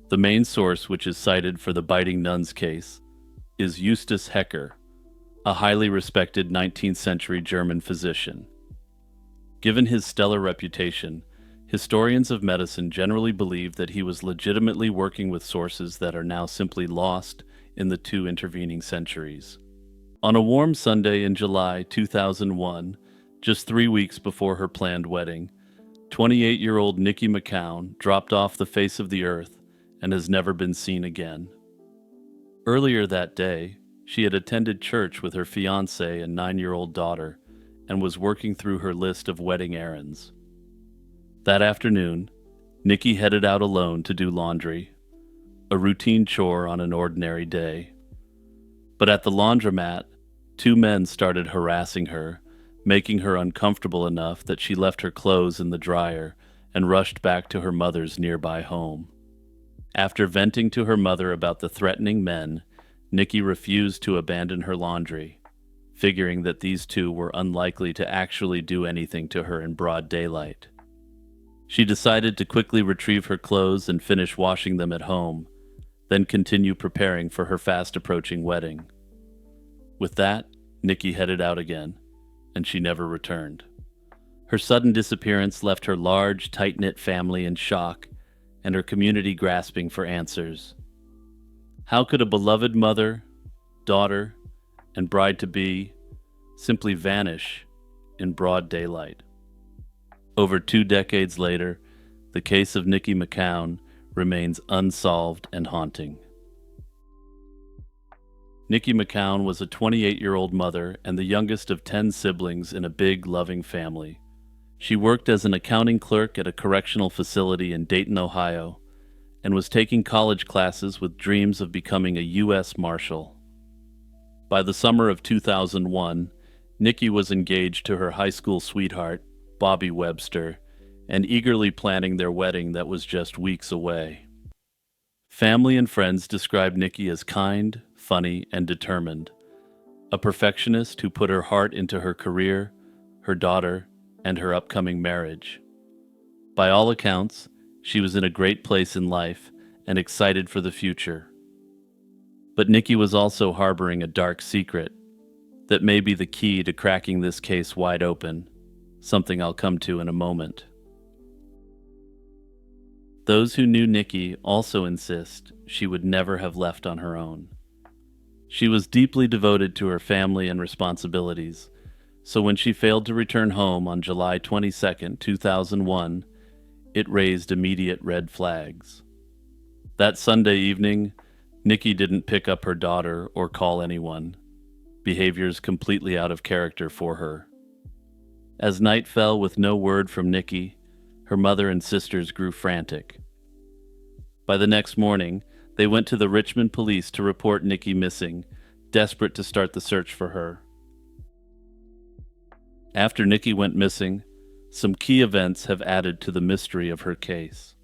Speaker 1: the main source which is cited for the biting nuns case is Justus Hecker, a highly respected 19th century German physician. Given his stellar reputation, historians of medicine generally believe that he was legitimately working with sources that are now simply lost in the two intervening centuries. On a warm Sunday in July 2001, just 3 weeks before her planned wedding, 28-year-old Nikki McCown dropped off the face of the earth and has never been seen again. Earlier that day, she had attended church with her fiancé and 9-year-old daughter and was working through her list of wedding errands. That afternoon, Nikki headed out alone to do laundry, a routine chore on an ordinary day. But at the laundromat, 2 men started harassing her, making her uncomfortable enough that she left her clothes in the dryer and rushed back to her mother's nearby home. After venting to her mother about the threatening men, Nikki refused to abandon her laundry, figuring that these 2 were unlikely to actually do anything to her in broad daylight. She decided to quickly retrieve her clothes and finish washing them at home, then continue preparing for her fast-approaching wedding. With that, Nikki headed out again, and she never returned. Her sudden disappearance left her large, tight-knit family in shock and her community grasping for answers. How could a beloved mother, daughter, and bride-to-be simply vanish in broad daylight? Over 2 decades later, the case of Nikki McCown remains unsolved and haunting. Nikki McCown was a 28-year-old mother and the youngest of 10 siblings in a big, loving family. She worked as an accounting clerk at a correctional facility in Dayton, Ohio, and was taking college classes with dreams of becoming a U.S. Marshal. By the summer of 2001, Nikki was engaged to her high school sweetheart, Bobby Webster, and eagerly planning their wedding that was just weeks away. Family and friends described Nikki as kind, funny, and determined, a perfectionist who put her heart into her career, her daughter, and her upcoming marriage. By all accounts, she was in a great place in life and excited for the future. But Nikki was also harboring a dark secret that may be the key to cracking this case wide open, something I'll come to in a moment. Those who knew Nikki also insist she would never have left on her own. She was deeply devoted to her family and responsibilities, so when she failed to return home on July 22, 2001, it raised immediate red flags. That Sunday evening, Nikki didn't pick up her daughter or call anyone, behaviors completely out of character for her. As night fell with no word from Nikki, her mother and sisters grew frantic. By the next morning, They went to the Richmond police to report Nikki missing, desperate to start the search for her. After Nikki went missing, some key events have added to the mystery of her case.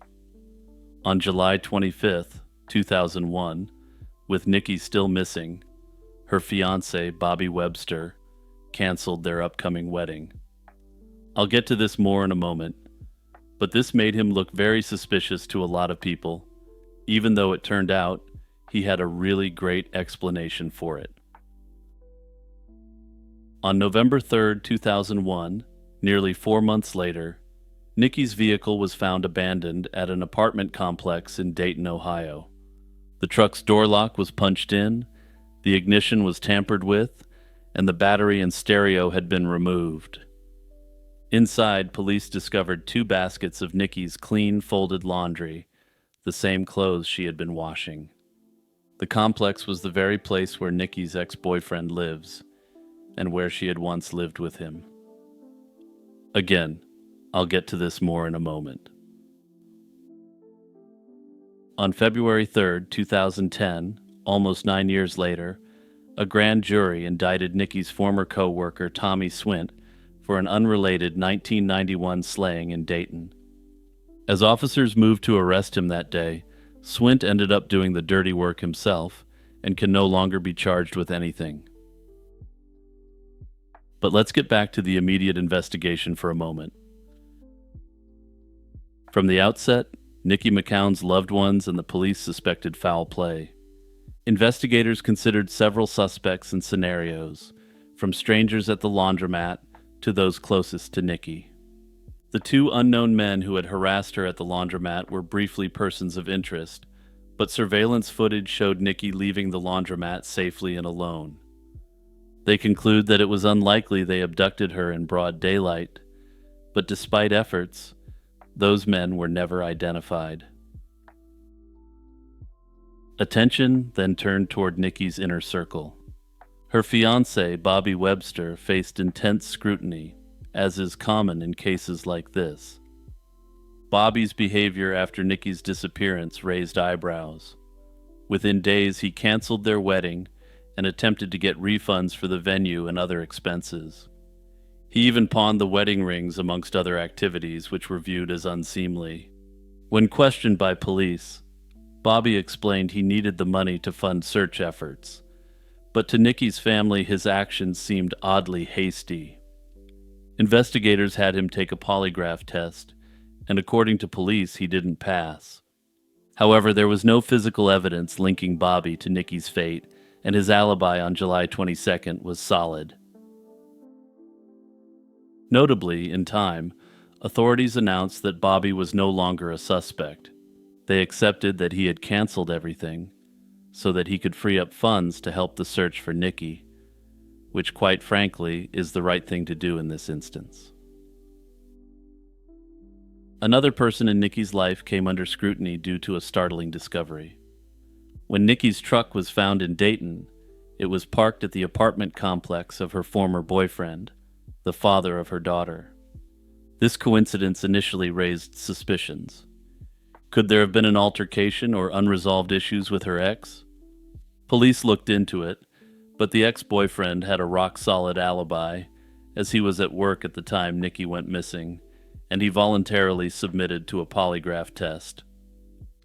Speaker 1: On July 25th, 2001, with Nikki still missing, her fiancé, Bobby Webster, canceled their upcoming wedding. I'll get to this more in a moment, but this made him look very suspicious to a lot of people, even though it turned out he had a really great explanation for it. On November 3rd, 2001, nearly 4 months later, Nikki's vehicle was found abandoned at an apartment complex in Dayton, Ohio. The truck's door lock was punched in, the ignition was tampered with, and the battery and stereo had been removed. Inside, police discovered 2 baskets of Nikki's clean, folded laundry, the same clothes she had been washing. The complex was the very place where Nikki's ex-boyfriend lives, and where she had once lived with him. Again, I'll get to this more in a moment. On February 3rd, 2010, almost 9 years later, a grand jury indicted Nikki's former co-worker Tommy Swint for an unrelated 1991 slaying in Dayton. As officers moved to arrest him that day, Swint ended up doing the dirty work himself and can no longer be charged with anything. But let's get back to the immediate investigation for a moment. From the outset, Nikki McCown's loved ones and the police suspected foul play. Investigators considered several suspects and scenarios, from strangers at the laundromat to those closest to Nikki. The 2 unknown men who had harassed her at the laundromat were briefly persons of interest, but surveillance footage showed Nikki leaving the laundromat safely and alone. They conclude that it was unlikely they abducted her in broad daylight, but despite efforts, those men were never identified. Attention then turned toward Nikki's inner circle. Her fiancé, Bobby Webster, faced intense scrutiny, as is common in cases like this. Bobby's behavior after Nikki's disappearance raised eyebrows. Within days, he canceled their wedding and attempted to get refunds for the venue and other expenses. He even pawned the wedding rings amongst other activities which were viewed as unseemly. When questioned by police, Bobby explained he needed the money to fund search efforts, but to Nikki's family his actions seemed oddly hasty. Investigators had him take a polygraph test, and according to police he didn't pass. However, there was no physical evidence linking Bobby to Nikki's fate, and his alibi on July 22nd was solid. Notably, in time, authorities announced that Bobby was no longer a suspect. They accepted that he had canceled everything so that he could free up funds to help the search for Nikki, which quite frankly is the right thing to do in this instance. Another person in Nikki's life came under scrutiny due to a startling discovery. When Nikki's truck was found in Dayton, it was parked at the apartment complex of her former boyfriend, the father of her daughter. This coincidence initially raised suspicions. Could there have been an altercation or unresolved issues with her ex? Police looked into it, but the ex-boyfriend had a rock-solid alibi, as he was at work at the time Nikki went missing, and he voluntarily submitted to a polygraph test.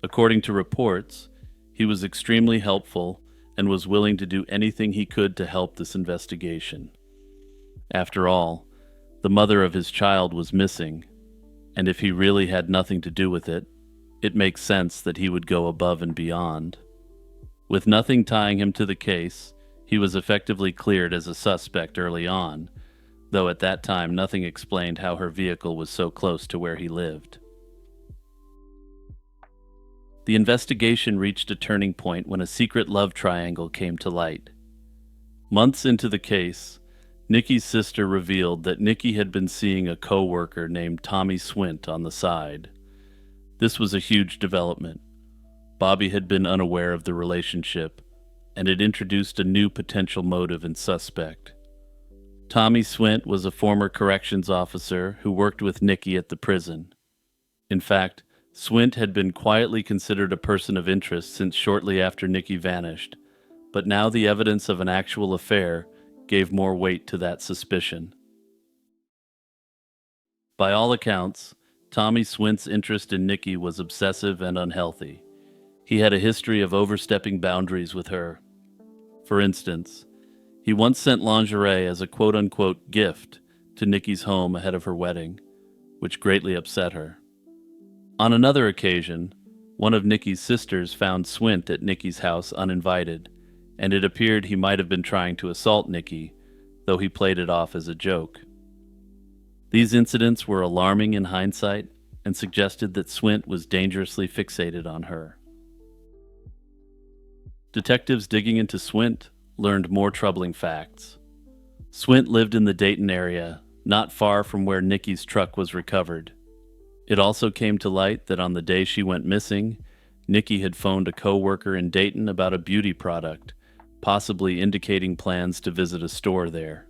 Speaker 1: According to reports, he was extremely helpful and was willing to do anything he could to help this investigation. After all, the mother of his child was missing, and if he really had nothing to do with it, it makes sense that he would go above and beyond. With nothing tying him to the case, he was effectively cleared as a suspect early on, though at that time nothing explained how her vehicle was so close to where he lived. The investigation reached a turning point when a secret love triangle came to light. Months into the case, Nikki's sister revealed that Nikki had been seeing a co-worker named Tommy Swint on the side. This was a huge development. Bobby had been unaware of the relationship, and it introduced a new potential motive and suspect. Tommy Swint was a former corrections officer who worked with Nikki at the prison. In fact, Swint had been quietly considered a person of interest since shortly after Nikki vanished, but now the evidence of an actual affair gave more weight to that suspicion. By all accounts, Tommy Swint's interest in Nikki was obsessive and unhealthy. He had a history of overstepping boundaries with her. For instance, he once sent lingerie as a quote-unquote gift to Nikki's home ahead of her wedding, which greatly upset her. On another occasion, one of Nikki's sisters found Swint at Nikki's house uninvited, and it appeared he might have been trying to assault Nikki, though he played it off as a joke. These incidents were alarming in hindsight and suggested that Swint was dangerously fixated on her. Detectives digging into Swint learned more troubling facts. Swint lived in the Dayton area, not far from where Nikki's truck was recovered. It also came to light that on the day she went missing, Nikki had phoned a co-worker in Dayton about a beauty product, possibly indicating plans to visit a store there.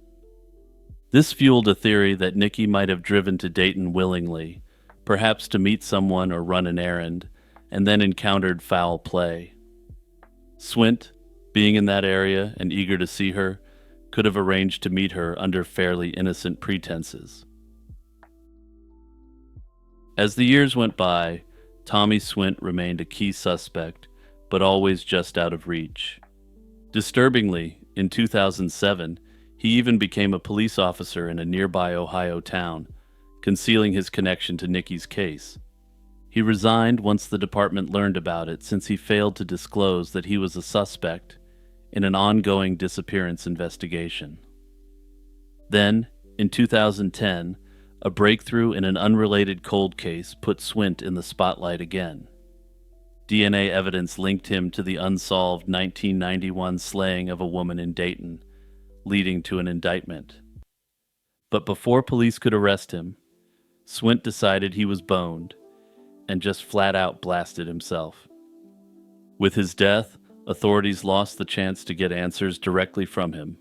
Speaker 1: This fueled a theory that Nikki might have driven to Dayton willingly, perhaps to meet someone or run an errand, and then encountered foul play. Swint, being in that area and eager to see her, could have arranged to meet her under fairly innocent pretenses. As the years went by, Tommy Swint remained a key suspect, but always just out of reach. Disturbingly, in 2007, he even became a police officer in a nearby Ohio town, concealing his connection to Nikki's case. He resigned once the department learned about it, since he failed to disclose that he was a suspect in an ongoing disappearance investigation. Then, in 2010, a breakthrough in an unrelated cold case put Swint in the spotlight again. DNA evidence linked him to the unsolved 1991 slaying of a woman in Dayton, leading to an indictment. But before police could arrest him, Swint decided he was boned and just flat out blasted himself. With his death, authorities lost the chance to get answers directly from him.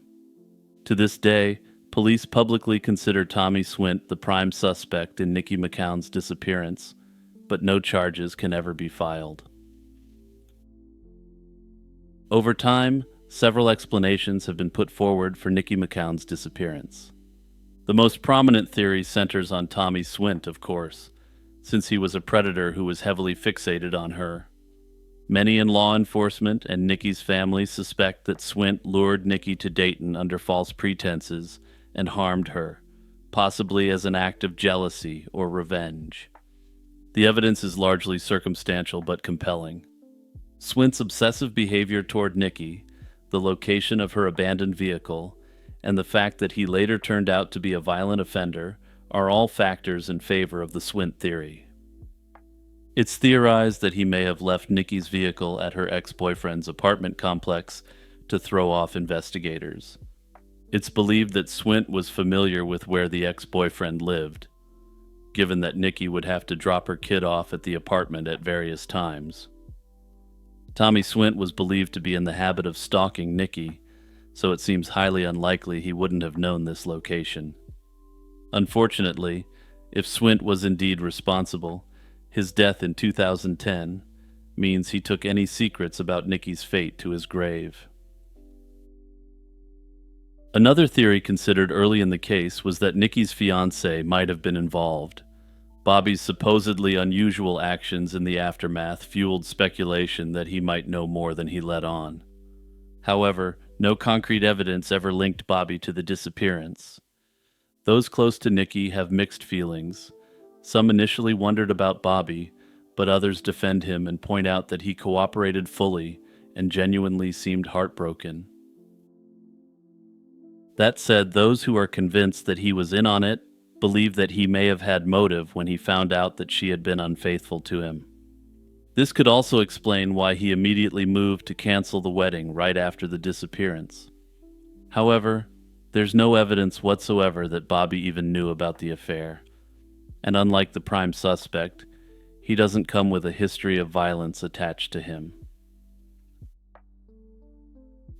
Speaker 1: To this day, police publicly consider Tommy Swint the prime suspect in Nikki McCown's disappearance, but no charges can ever be filed. Over time, several explanations have been put forward for Nikki McCown's disappearance. The most prominent theory centers on Tommy Swint, of course, since he was a predator who was heavily fixated on her. Many in law enforcement and Nikki's family suspect that Swint lured Nikki to Dayton under false pretenses and harmed her, possibly as an act of jealousy or revenge. The evidence is largely circumstantial but compelling. Swint's obsessive behavior toward Nikki, the location of her abandoned vehicle, and the fact that he later turned out to be a violent offender are all factors in favor of the Swint theory. It's theorized that he may have left Nikki's vehicle at her ex-boyfriend's apartment complex to throw off investigators. It's believed that Swint was familiar with where the ex-boyfriend lived, given that Nikki would have to drop her kid off at the apartment at various times. Tommy Swint was believed to be in the habit of stalking Nikki, so it seems highly unlikely he wouldn't have known this location. Unfortunately, if Swint was indeed responsible, his death in 2010 means he took any secrets about Nikki's fate to his grave. Another theory considered early in the case was that Nikki's fiancé might have been involved. Bobby's supposedly unusual actions in the aftermath fueled speculation that he might know more than he let on. However, no concrete evidence ever linked Bobby to the disappearance. Those close to Nikki have mixed feelings. Some initially wondered about Bobby, but others defend him and point out that he cooperated fully and genuinely seemed heartbroken. That said, those who are convinced that he was in on it believe that he may have had motive when he found out that she had been unfaithful to him. This could also explain why he immediately moved to cancel the wedding right after the disappearance. However, there's no evidence whatsoever that Bobby even knew about the affair, and unlike the prime suspect, he doesn't come with a history of violence attached to him.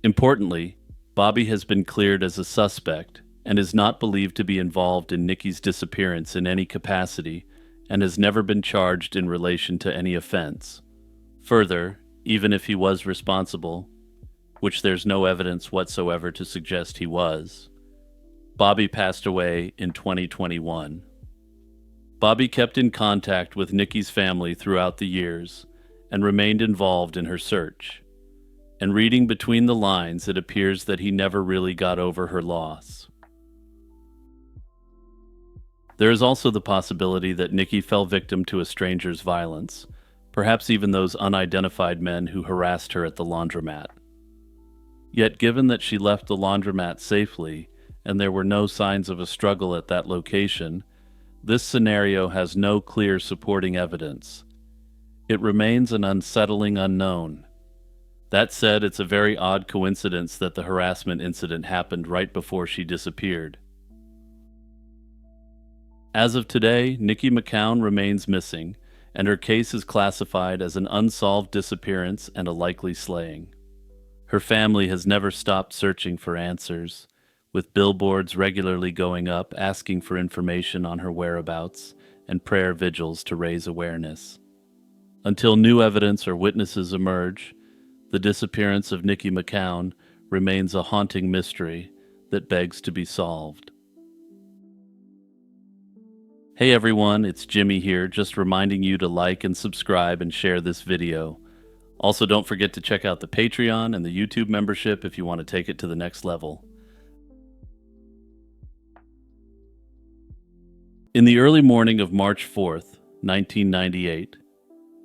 Speaker 1: Importantly, Bobby has been cleared as a suspect and is not believed to be involved in Nikki's disappearance in any capacity and has never been charged in relation to any offense. Further, even if he was responsible, which there's no evidence whatsoever to suggest he was, Bobby passed away in 2021. Bobby kept in contact with Nikki's family throughout the years and remained involved in her search. And reading between the lines, it appears that he never really got over her loss. There is also the possibility that Nikki fell victim to a stranger's violence, perhaps even those unidentified men who harassed her at the laundromat. Yet given that she left the laundromat safely, and there were no signs of a struggle at that location, this scenario has no clear supporting evidence. It remains an unsettling unknown. That said, it's a very odd coincidence that the harassment incident happened right before she disappeared. As of today, Nikki McCown remains missing, and her case is classified as an unsolved disappearance and a likely slaying. Her family has never stopped searching for answers, with billboards regularly going up asking for information on her whereabouts and prayer vigils to raise awareness. Until new evidence or witnesses emerge, the disappearance of Nikki McCown remains a haunting mystery that begs to be solved. Hey everyone, it's Jimmy here, just reminding you to like and subscribe and share this video. Also, don't forget to check out the Patreon and the YouTube membership if you want to take it to the next level. In the early morning of March 4th, 1998,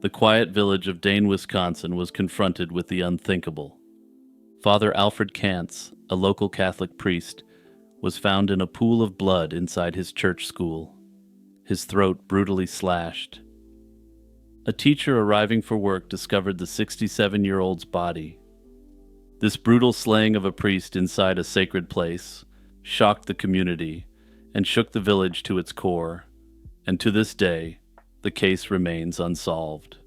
Speaker 1: the quiet village of Dane, Wisconsin was confronted with the unthinkable. Father Alfred Kantz, a local Catholic priest, was found in a pool of blood inside his church school, his throat brutally slashed. A teacher arriving for work discovered the 67-year-old's body. This brutal slaying of a priest inside a sacred place shocked the community and shook the village to its core, and to this day, the case remains unsolved.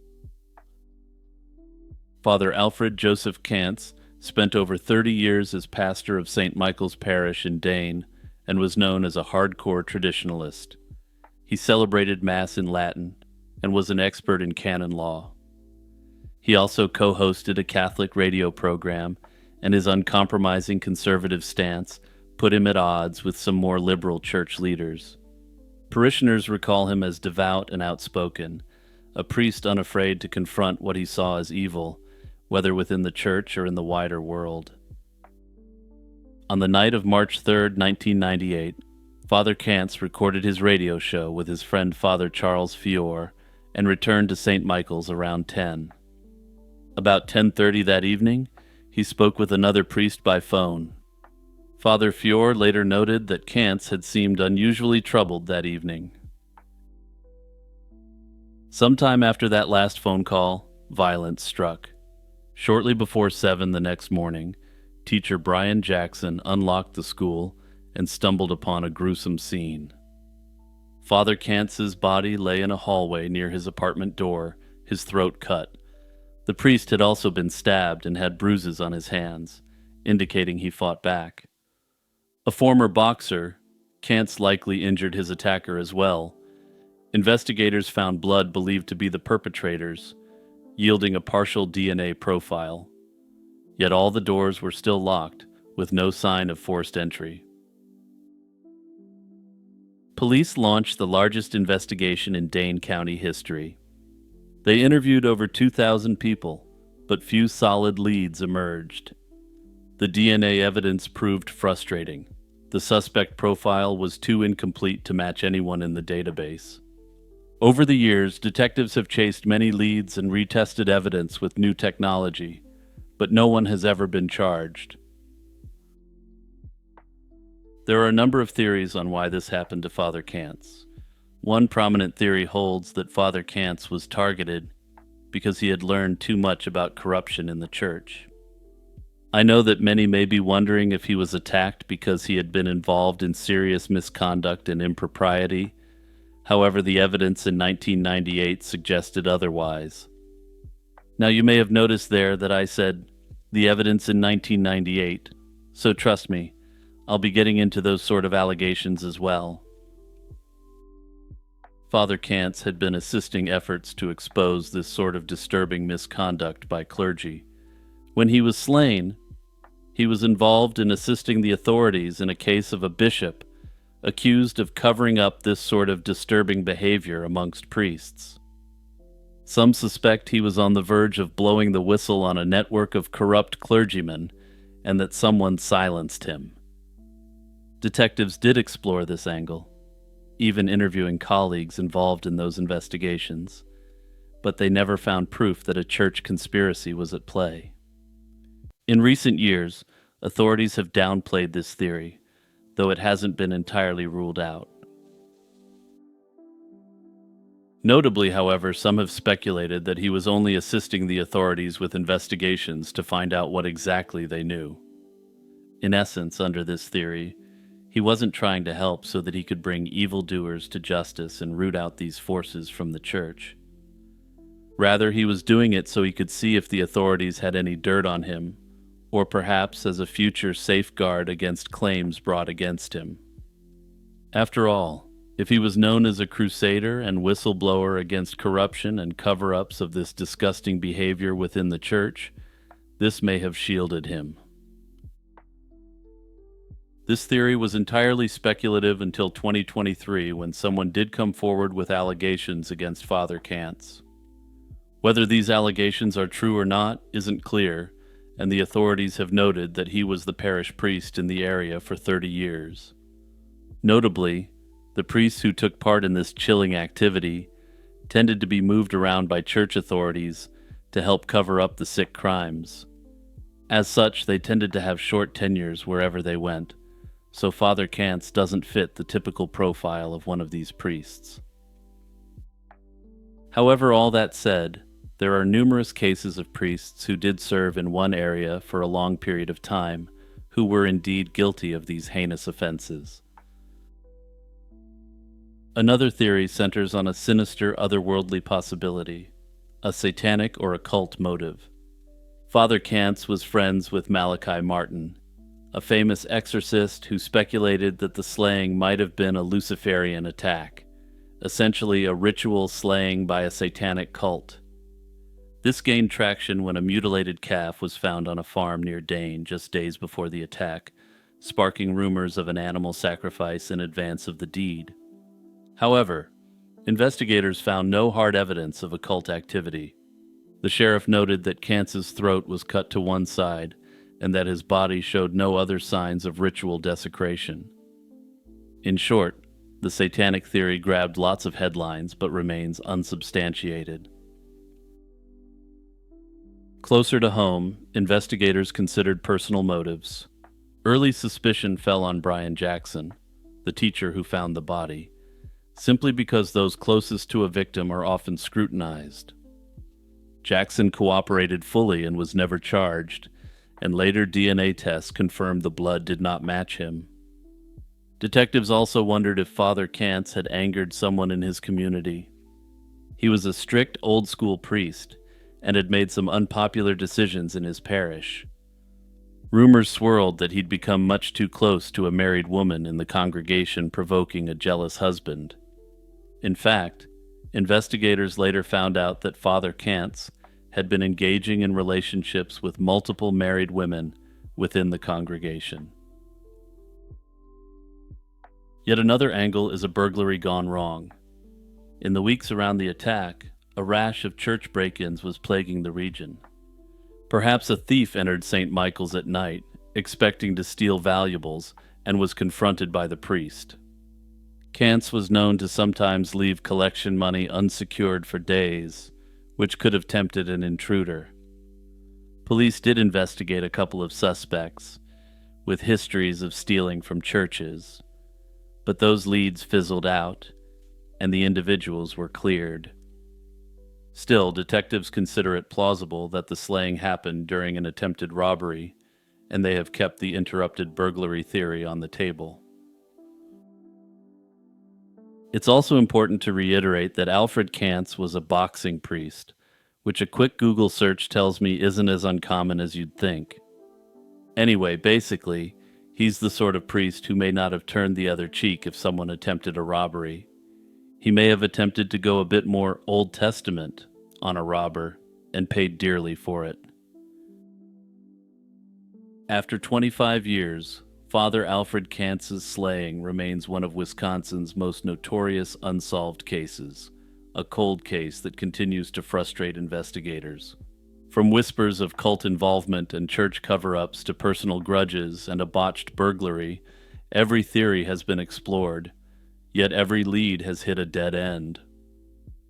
Speaker 1: Father Alfred Joseph Kantz spent over 30 years as pastor of St. Michael's Parish in Dane and was known as a hardcore traditionalist. He celebrated Mass in Latin and was an expert in canon law. He also co-hosted a Catholic radio program, and his uncompromising conservative stance put him at odds with some more liberal church leaders. Parishioners recall him as devout and outspoken, a priest unafraid to confront what he saw as evil, whether within the church or in the wider world. On the night of March 3rd, 1998, Father Kantz recorded his radio show with his friend Father Charles Fiore and returned to St. Michael's around 10. About 10:30 that evening, he spoke with another priest by phone. Father Fiore later noted that Kantz had seemed unusually troubled that evening. Sometime after that last phone call, violence struck. Shortly before 7 the next morning, teacher Brian Jackson unlocked the school and stumbled upon a gruesome scene. Father Kantz's body lay in a hallway near his apartment door, his throat cut. The priest had also been stabbed and had bruises on his hands, indicating he fought back. A former boxer, Kantz likely injured his attacker as well. Investigators found blood believed to be the perpetrator's, yielding a partial DNA profile. Yet all the doors were still locked, with no sign of forced entry. Police launched the largest investigation in Dane County history. They interviewed over 2,000 people, but few solid leads emerged. The DNA evidence proved frustrating. The suspect profile was too incomplete to match anyone in the database. Over the years, detectives have chased many leads and retested evidence with new technology, but no one has ever been charged. There are a number of theories on why this happened to Father Kantz. One prominent theory holds that Father Kantz was targeted because he had learned too much about corruption in the church. I know that many may be wondering if he was attacked because he had been involved in serious misconduct and impropriety. However, the evidence in 1998 suggested otherwise. Now, you may have noticed there that I said, the evidence in 1998, so trust me, I'll be getting into those sort of allegations as well. Father Kantz had been assisting efforts to expose this sort of disturbing misconduct by clergy. When he was slain, he was involved in assisting the authorities in a case of a bishop accused of covering up this sort of disturbing behavior amongst priests. Some suspect he was on the verge of blowing the whistle on a network of corrupt clergymen and that someone silenced him. Detectives did explore this angle, even interviewing colleagues involved in those investigations, but they never found proof that a church conspiracy was at play. In recent years, authorities have downplayed this theory, though it hasn't been entirely ruled out. Notably, however, some have speculated that he was only assisting the authorities with investigations to find out what exactly they knew. In essence, under this theory, he wasn't trying to help so that he could bring evildoers to justice and root out these forces from the church. Rather, he was doing it so he could see if the authorities had any dirt on him, or perhaps as a future safeguard against claims brought against him. After all, if he was known as a crusader and whistleblower against corruption and cover-ups of this disgusting behavior within the church, this may have shielded him. This theory was entirely speculative until 2023, when someone did come forward with allegations against Father Kantz. Whether these allegations are true or not isn't clear, and the authorities have noted that he was the parish priest in the area for 30 years. Notably, the priests who took part in this chilling activity tended to be moved around by church authorities to help cover up the sick crimes. As such, they tended to have short tenures wherever they went, so Father Kantz doesn't fit the typical profile of one of these priests. However, all that said, there are numerous cases of priests who did serve in one area for a long period of time who were indeed guilty of these heinous offenses. Another theory centers on a sinister otherworldly possibility, a satanic or occult motive. Father Kantz was friends with Malachi Martin, a famous exorcist who speculated that the slaying might have been a Luciferian attack, essentially a ritual slaying by a satanic cult. This gained traction when a mutilated calf was found on a farm near Dane just days before the attack, sparking rumors of an animal sacrifice in advance of the deed. However, investigators found no hard evidence of occult activity. The sheriff noted that Kantz's throat was cut to one side and that his body showed no other signs of ritual desecration. In short, the satanic theory grabbed lots of headlines but remains unsubstantiated. Closer to home, investigators considered personal motives. Early suspicion fell on Brian Jackson, the teacher who found the body, simply because those closest to a victim are often scrutinized. Jackson cooperated fully and was never charged, and later DNA tests confirmed the blood did not match him. Detectives also wondered if Father Kantz had angered someone in his community. He was a strict old-school priest and had made some unpopular decisions in his parish. Rumors swirled that he'd become much too close to a married woman in the congregation, provoking a jealous husband. In fact, investigators later found out that Father Kantz had been engaging in relationships with multiple married women within the congregation. Yet another angle is a burglary gone wrong. In the weeks around the attack, a rash of church break-ins was plaguing the region. Perhaps a thief entered St. Michael's at night, expecting to steal valuables, and was confronted by the priest. Kantz was known to sometimes leave collection money unsecured for days, which could have tempted an intruder. Police did investigate a couple of suspects, with histories of stealing from churches, but those leads fizzled out, and the individuals were cleared. Still, detectives consider it plausible that the slaying happened during an attempted robbery, and they have kept the interrupted burglary theory on the table. It's also important to reiterate that Alfred Kantz was a boxing priest, which a quick Google search tells me isn't as uncommon as you'd think. Anyway, basically, he's the sort of priest who may not have turned the other cheek if someone attempted a robbery. He may have attempted to go a bit more Old Testament on a robber and paid dearly for it. After 25 years, Father Alfred Kantz's slaying remains one of Wisconsin's most notorious unsolved cases, a cold case that continues to frustrate investigators. From whispers of cult involvement and church cover-ups to personal grudges and a botched burglary, every theory has been explored, yet every lead has hit a dead end.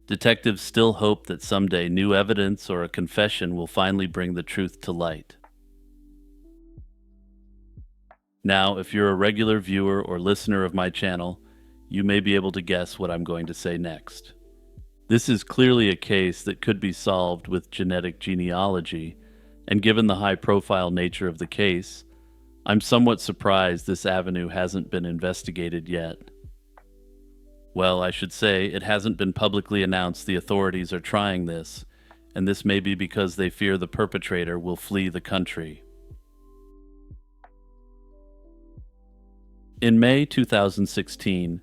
Speaker 1: Detectives still hope that someday new evidence or a confession will finally bring the truth to light. Now, if you're a regular viewer or listener of my channel, you may be able to guess what I'm going to say next. This is clearly a case that could be solved with genetic genealogy, and given the high-profile nature of the case, I'm somewhat surprised this avenue hasn't been investigated yet. Well, I should say it hasn't been publicly announced the authorities are trying this, and this may be because they fear the perpetrator will flee the country. In May 2016,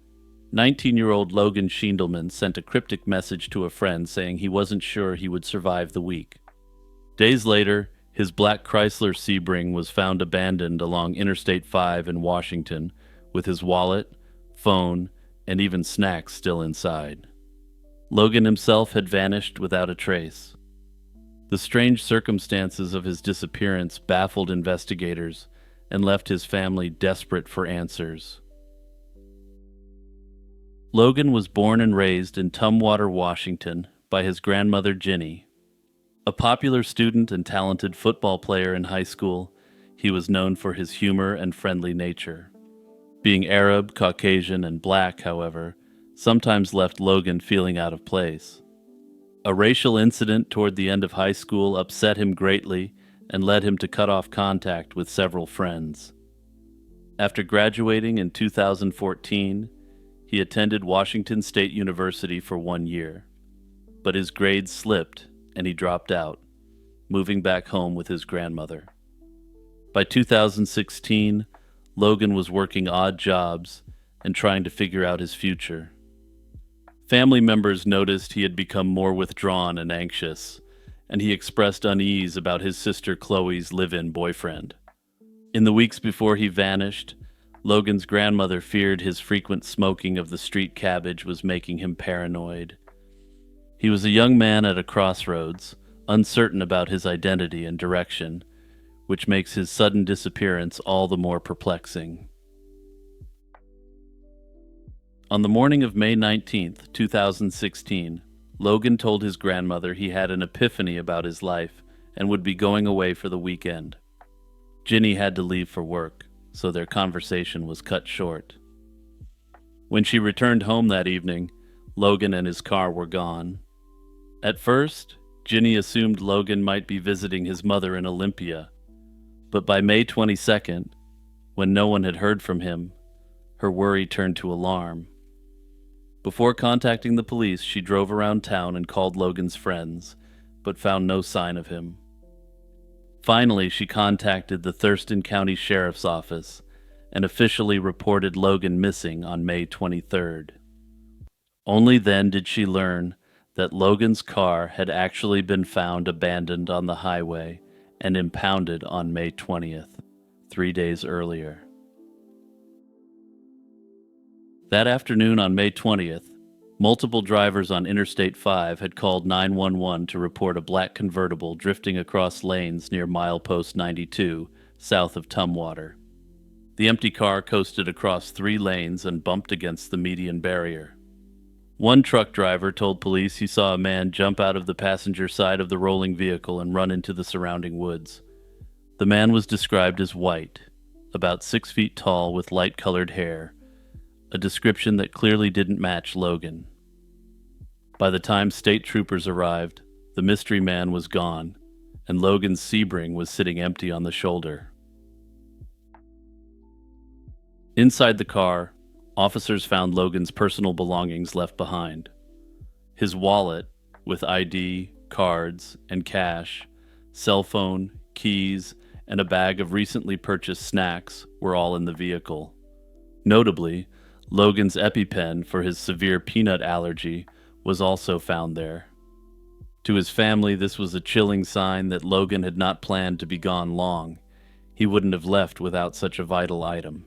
Speaker 1: 19-year-old Logan Schindelman sent a cryptic message to a friend saying he wasn't sure he would survive the week. Days later, his black Chrysler Sebring was found abandoned along Interstate 5 in Washington, with his wallet, phone, and even snacks still inside. Logan himself had vanished without a trace. The strange circumstances of his disappearance baffled investigators and left his family desperate for answers. Logan was born and raised in Tumwater, Washington, by his grandmother Ginny. A popular student and talented football player in high school, he was known for his humor and friendly nature. Being Arab, Caucasian, and black, however, sometimes left Logan feeling out of place. A racial incident toward the end of high school upset him greatly and led him to cut off contact with several friends. After graduating in 2014, he attended Washington State University for 1 year, but his grades slipped and he dropped out, moving back home with his grandmother. By 2016, Logan was working odd jobs and trying to figure out his future. Family members noticed he had become more withdrawn and anxious, and he expressed unease about his sister Chloe's live-in boyfriend. In the weeks before he vanished, Logan's grandmother feared his frequent smoking of the street cabbage was making him paranoid. He was a young man at a crossroads, uncertain about his identity and direction, which makes his sudden disappearance all the more perplexing. On the morning of May 19, 2016, Logan told his grandmother he had an epiphany about his life and would be going away for the weekend. Ginny had to leave for work, so their conversation was cut short. When she returned home that evening, Logan and his car were gone. At first, Ginny assumed Logan might be visiting his mother in Olympia, but by May 22nd, when no one had heard from him, her worry turned to alarm. Before contacting the police, she drove around town and called Logan's friends, but found no sign of him. Finally, she contacted the Thurston County Sheriff's Office and officially reported Logan missing on May 23rd. Only then did she learn that Logan's car had actually been found abandoned on the highway and impounded on May 20th, 3 days earlier. That afternoon on May 20th, multiple drivers on Interstate 5 had called 911 to report a black convertible drifting across lanes near milepost 92, south of Tumwater. The empty car coasted across 3 lanes and bumped against the median barrier. One truck driver told police he saw a man jump out of the passenger side of the rolling vehicle and run into the surrounding woods. The man was described as white, about 6 feet tall with light-colored hair, a description that clearly didn't match Logan. By the time state troopers arrived, the mystery man was gone, and Logan's Sebring was sitting empty on the shoulder. Inside the car, officers found Logan's personal belongings left behind. His wallet, with ID, cards, and cash, cell phone, keys, and a bag of recently purchased snacks were all in the vehicle. Notably, Logan's EpiPen for his severe peanut allergy was also found there. To his family, this was a chilling sign that Logan had not planned to be gone long. He wouldn't have left without such a vital item.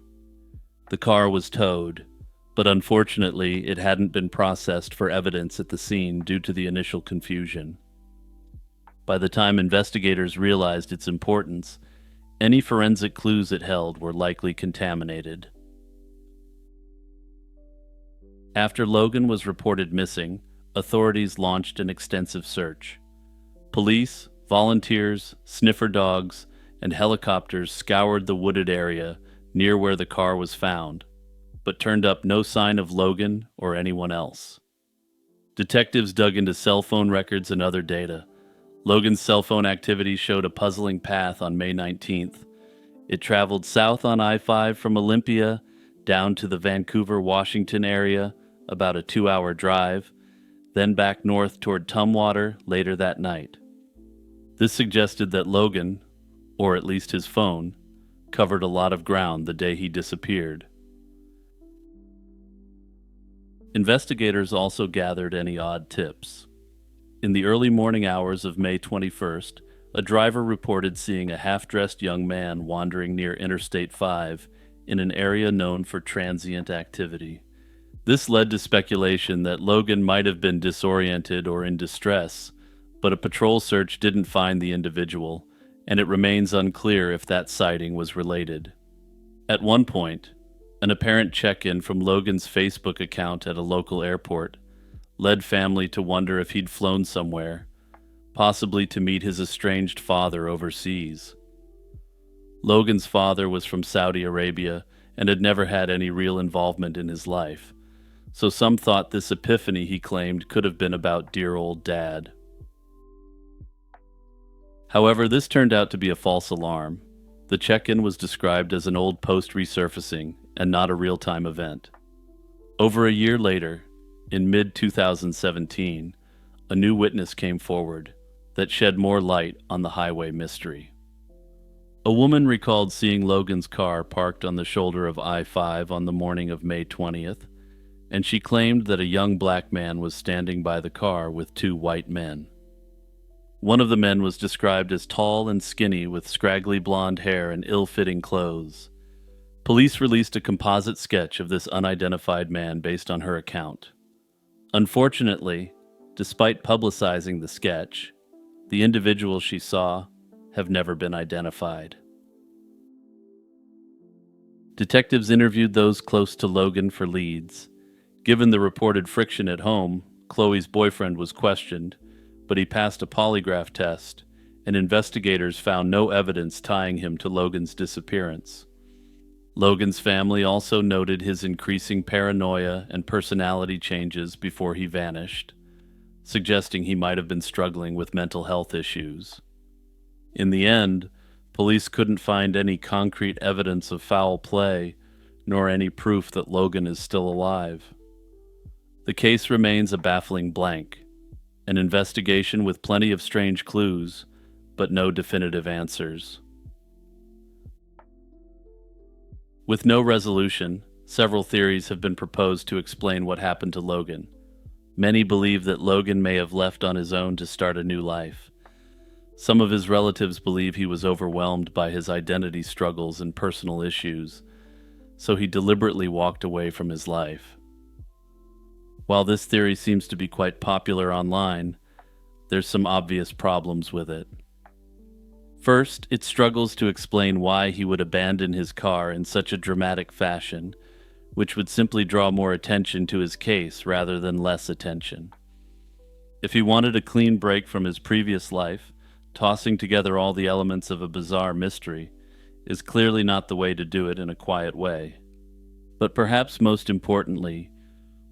Speaker 1: The car was towed, but unfortunately it hadn't been processed for evidence at the scene due to the initial confusion. By the time investigators realized its importance, any forensic clues it held were likely contaminated. After Logan was reported missing, authorities launched an extensive search. Police, volunteers, sniffer dogs, and helicopters scoured the wooded area near where the car was found, but turned up no sign of Logan or anyone else. Detectives dug into cell phone records and other data. Logan's cell phone activity showed a puzzling path on May 19th. It traveled south on I-5 from Olympia down to the Vancouver, Washington area, about a 2-hour drive, then back north toward Tumwater later that night. This suggested that Logan, or at least his phone, covered a lot of ground the day he disappeared. Investigators also gathered any odd tips. In the early morning hours of May 21st, a driver reported seeing a half-dressed young man wandering near Interstate 5 in an area known for transient activity. This led to speculation that Logan might have been disoriented or in distress, but a patrol search didn't find the individual, and it remains unclear if that sighting was related. At one point, an apparent check-in from Logan's Facebook account at a local airport led family to wonder if he'd flown somewhere, possibly to meet his estranged father overseas. Logan's father was from Saudi Arabia and had never had any real involvement in his life, so some thought this epiphany he claimed could have been about dear old dad. However, this turned out to be a false alarm. The check-in was described as an old post resurfacing and not a real-time event. Over a year later, in mid-2017, a new witness came forward that shed more light on the highway mystery. A woman recalled seeing Logan's car parked on the shoulder of I-5 on the morning of May 20th, and she claimed that a young black man was standing by the car with 2 white men. One of the men was described as tall and skinny with scraggly blonde hair and ill-fitting clothes. Police released a composite sketch of this unidentified man based on her account. Unfortunately, despite publicizing the sketch, the individuals she saw have never been identified. Detectives interviewed those close to Logan for leads. Given the reported friction at home, Chloe's boyfriend was questioned, but he passed a polygraph test, and investigators found no evidence tying him to Logan's disappearance. Logan's family also noted his increasing paranoia and personality changes before he vanished, suggesting he might have been struggling with mental health issues. In the end, police couldn't find any concrete evidence of foul play, nor any proof that Logan is still alive. The case remains a baffling blank, an investigation with plenty of strange clues, but no definitive answers. With no resolution, several theories have been proposed to explain what happened to Logan. Many believe that Logan may have left on his own to start a new life. Some of his relatives believe he was overwhelmed by his identity struggles and personal issues, so he deliberately walked away from his life. While this theory seems to be quite popular online, there's some obvious problems with it. First, it struggles to explain why he would abandon his car in such a dramatic fashion, which would simply draw more attention to his case rather than less attention. If he wanted a clean break from his previous life, tossing together all the elements of a bizarre mystery is clearly not the way to do it in a quiet way. But perhaps most importantly,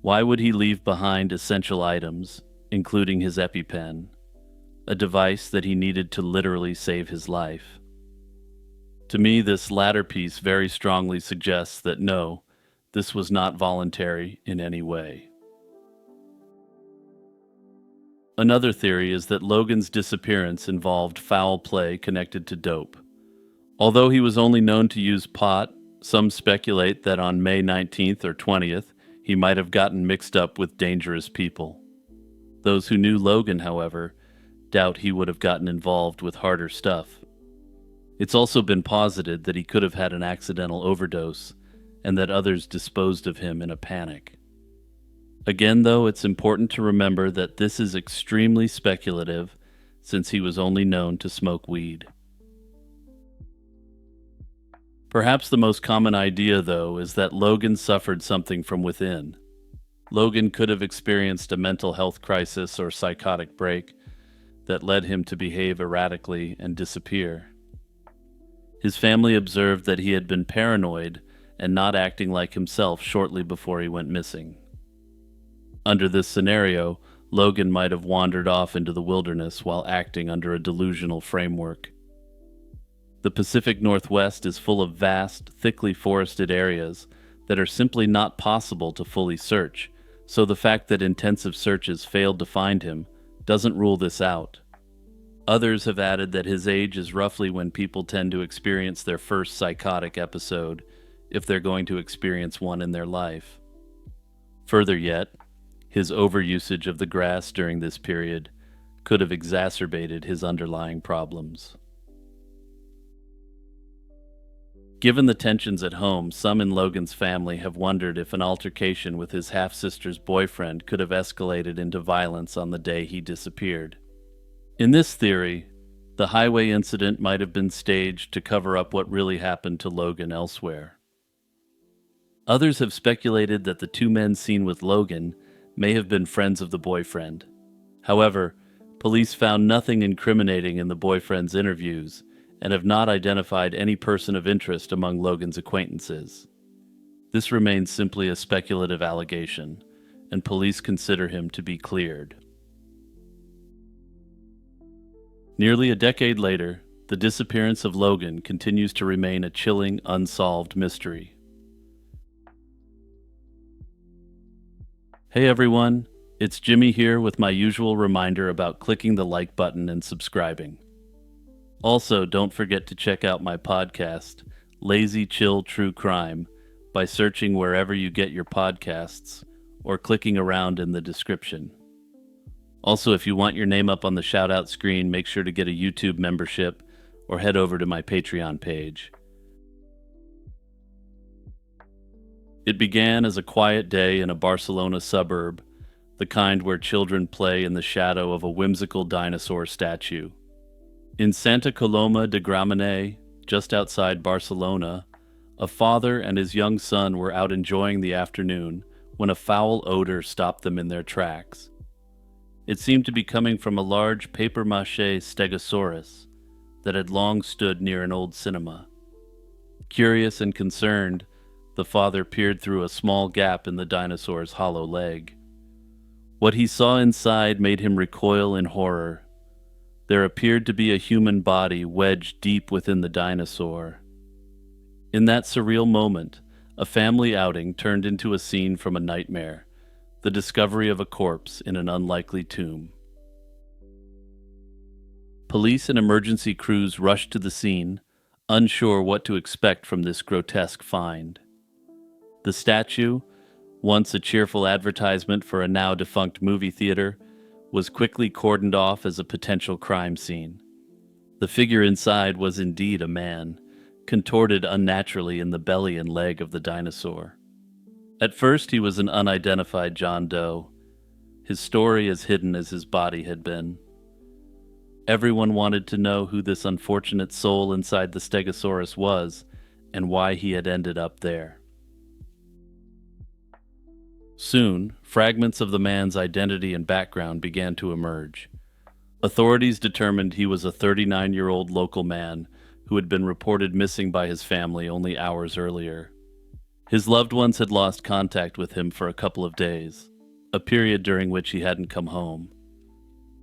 Speaker 1: why would he leave behind essential items, including his EpiPen, a device that he needed to literally save his life? To me, this latter piece very strongly suggests that no, this was not voluntary in any way. Another theory is that Logan's disappearance involved foul play connected to dope. Although he was only known to use pot, Some speculate that on May 19th or 20th, he might have gotten mixed up with dangerous people. Those who knew Logan, however, doubt he would have gotten involved with harder stuff. It's also been posited that he could have had an accidental overdose and that others disposed of him in a panic. Again, though, it's important to remember that this is extremely speculative since he was only known to smoke weed. Perhaps the most common idea, though, is that Logan suffered something from within. Logan could have experienced a mental health crisis or psychotic break that led him to behave erratically and disappear. His family observed that he had been paranoid and not acting like himself shortly before he went missing. Under this scenario, Logan might have wandered off into the wilderness while acting under a delusional framework. The Pacific Northwest is full of vast, thickly forested areas that are simply not possible to fully search, so the fact that intensive searches failed to find him doesn't rule this out. Others have added that his age is roughly when people tend to experience their first psychotic episode, if they're going to experience one in their life. Further yet, his overusage of the grass during this period could have exacerbated his underlying problems. Given the tensions at home, some in Logan's family have wondered if an altercation with his half-sister's boyfriend could have escalated into violence on the day he disappeared. In this theory, the highway incident might have been staged to cover up what really happened to Logan elsewhere. Others have speculated that the two men seen with Logan may have been friends of the boyfriend. However, police found nothing incriminating in the boyfriend's interviews and have not identified any person of interest among Logan's acquaintances. This remains simply a speculative allegation, and police consider him to be cleared. Nearly a decade later, the disappearance of Logan continues to remain a chilling, unsolved mystery. Hey everyone, it's Jimmy here with my usual reminder about clicking the like button and subscribing. Also, don't forget to check out my podcast, Lazy Chill True Crime, by searching wherever you get your podcasts or clicking around in the description. Also, if you want your name up on the shout-out screen, make sure to get a YouTube membership or head over to my Patreon page. It began as a quiet day in a Barcelona suburb, the kind where children play in the shadow of a whimsical dinosaur statue. In Santa Coloma de Gramenet, just outside Barcelona, a father and his young son were out enjoying the afternoon when a foul odor stopped them in their tracks. It seemed to be coming from a large papier-mâché stegosaurus that had long stood near an old cinema. Curious and concerned, the father peered through a small gap in the dinosaur's hollow leg. What he saw inside made him recoil in horror. There appeared to be a human body wedged deep within the dinosaur. In that surreal moment, a family outing turned into a scene from a nightmare, the discovery of a corpse in an unlikely tomb. Police and emergency crews rushed to the scene, unsure what to expect from this grotesque find. The statue, once a cheerful advertisement for a now-defunct movie theater, was quickly cordoned off as a potential crime scene. The figure inside was indeed a man, contorted unnaturally in the belly and leg of the dinosaur. At first, he was an unidentified John Doe, his story as hidden as his body had been. Everyone wanted to know who this unfortunate soul inside the Stegosaurus was and why he had ended up there. Soon, fragments of the man's identity and background began to emerge. Authorities determined he was a 39-year-old local man who had been reported missing by his family only hours earlier. His loved ones had lost contact with him for a couple of days, a period during which he hadn't come home.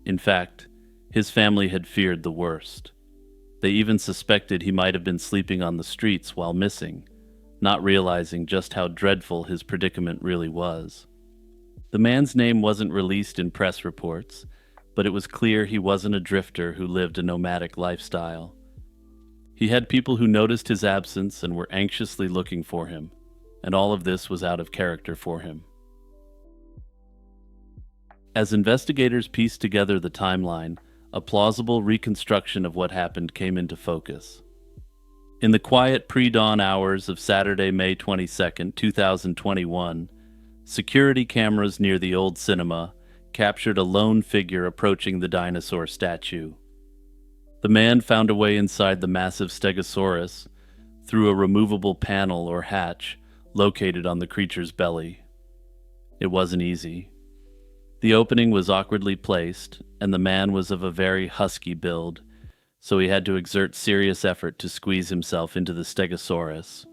Speaker 1: In fact, his family had feared the worst. They even suspected he might have been sleeping on the streets while missing, not realizing just how dreadful his predicament really was. The man's name wasn't released in press reports, but it was clear he wasn't a drifter who lived a nomadic lifestyle. He had people who noticed his absence and were anxiously looking for him, and all of this was out of character for him. As investigators pieced together the timeline, a plausible reconstruction of what happened came into focus. In the quiet pre-dawn hours of Saturday, May 22nd, 2021, security cameras near the old cinema captured a lone figure approaching the dinosaur statue. The man found a way inside the massive Stegosaurus through a removable panel or hatch located on the creature's belly. It wasn't easy. The opening was awkwardly placed, and the man was of a very husky build, so he had to exert serious effort to squeeze himself into the Stegosaurus.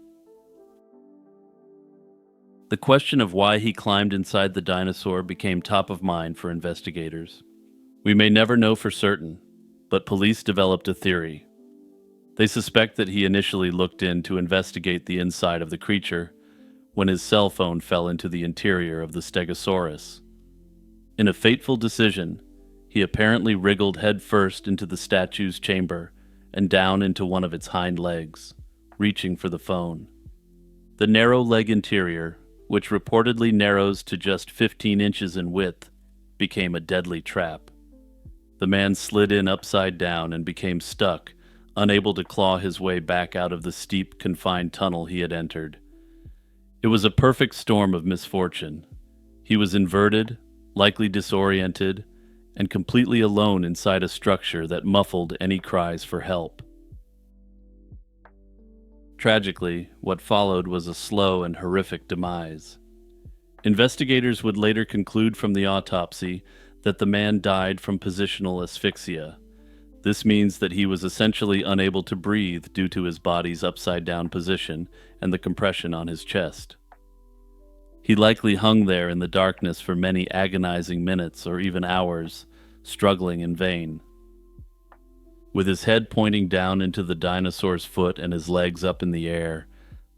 Speaker 1: The question of why he climbed inside the dinosaur became top of mind for investigators. We may never know for certain, but police developed a theory. They suspect that he initially looked in to investigate the inside of the creature when his cell phone fell into the interior of the Stegosaurus. In a fateful decision, he apparently wriggled headfirst into the statue's chamber and down into one of its hind legs, reaching for the phone. The narrow leg interior, which reportedly narrows to just 15 inches in width, became a deadly trap. The man slid in upside down and became stuck, unable to claw his way back out of the steep, confined tunnel he had entered. It was a perfect storm of misfortune. He was inverted, likely disoriented, and completely alone inside a structure that muffled any cries for help. Tragically, what followed was a slow and horrific demise. Investigators would later conclude from the autopsy that the man died from positional asphyxia. This means that he was essentially unable to breathe due to his body's upside-down position and the compression on his chest. He likely hung there in the darkness for many agonizing minutes or even hours, struggling in vain. With his head pointing down into the dinosaur's foot and his legs up in the air,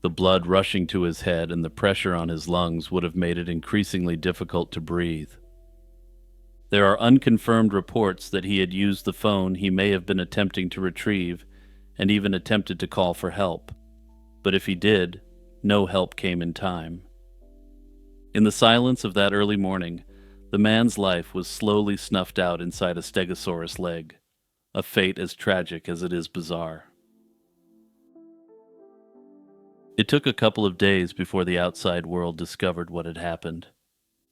Speaker 1: the blood rushing to his head and the pressure on his lungs would have made it increasingly difficult to breathe. There are unconfirmed reports that he had used the phone he may have been attempting to retrieve and even attempted to call for help. But if he did, no help came in time. In the silence of that early morning, the man's life was slowly snuffed out inside a Stegosaurus leg, a fate as tragic as it is bizarre. It took a couple of days before the outside world discovered what had happened.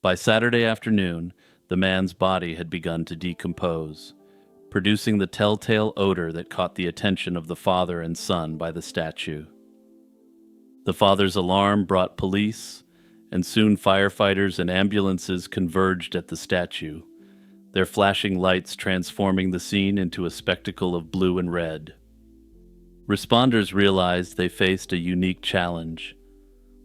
Speaker 1: By Saturday afternoon, the man's body had begun to decompose, producing the telltale odor that caught the attention of the father and son by the statue. The father's alarm brought police, and soon firefighters and ambulances converged at the statue, their flashing lights transforming the scene into a spectacle of blue and red. Responders realized they faced a unique challenge.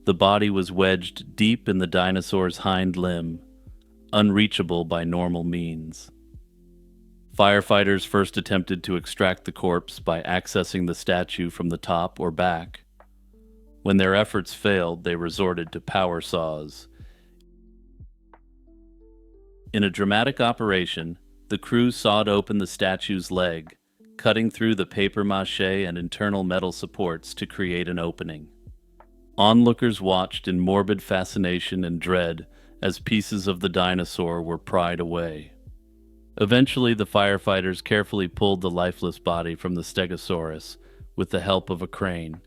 Speaker 1: The body was wedged deep in the dinosaur's hind limb, unreachable by normal means. Firefighters first attempted to extract the corpse by accessing the statue from the top or back. When their efforts failed, they resorted to power saws. In a dramatic operation, the crew sawed open the statue's leg, cutting through the papier-mâché and internal metal supports to create an opening. Onlookers watched in morbid fascination and dread as pieces of the dinosaur were pried away. Eventually, the firefighters carefully pulled the lifeless body from the Stegosaurus with the help of a crane,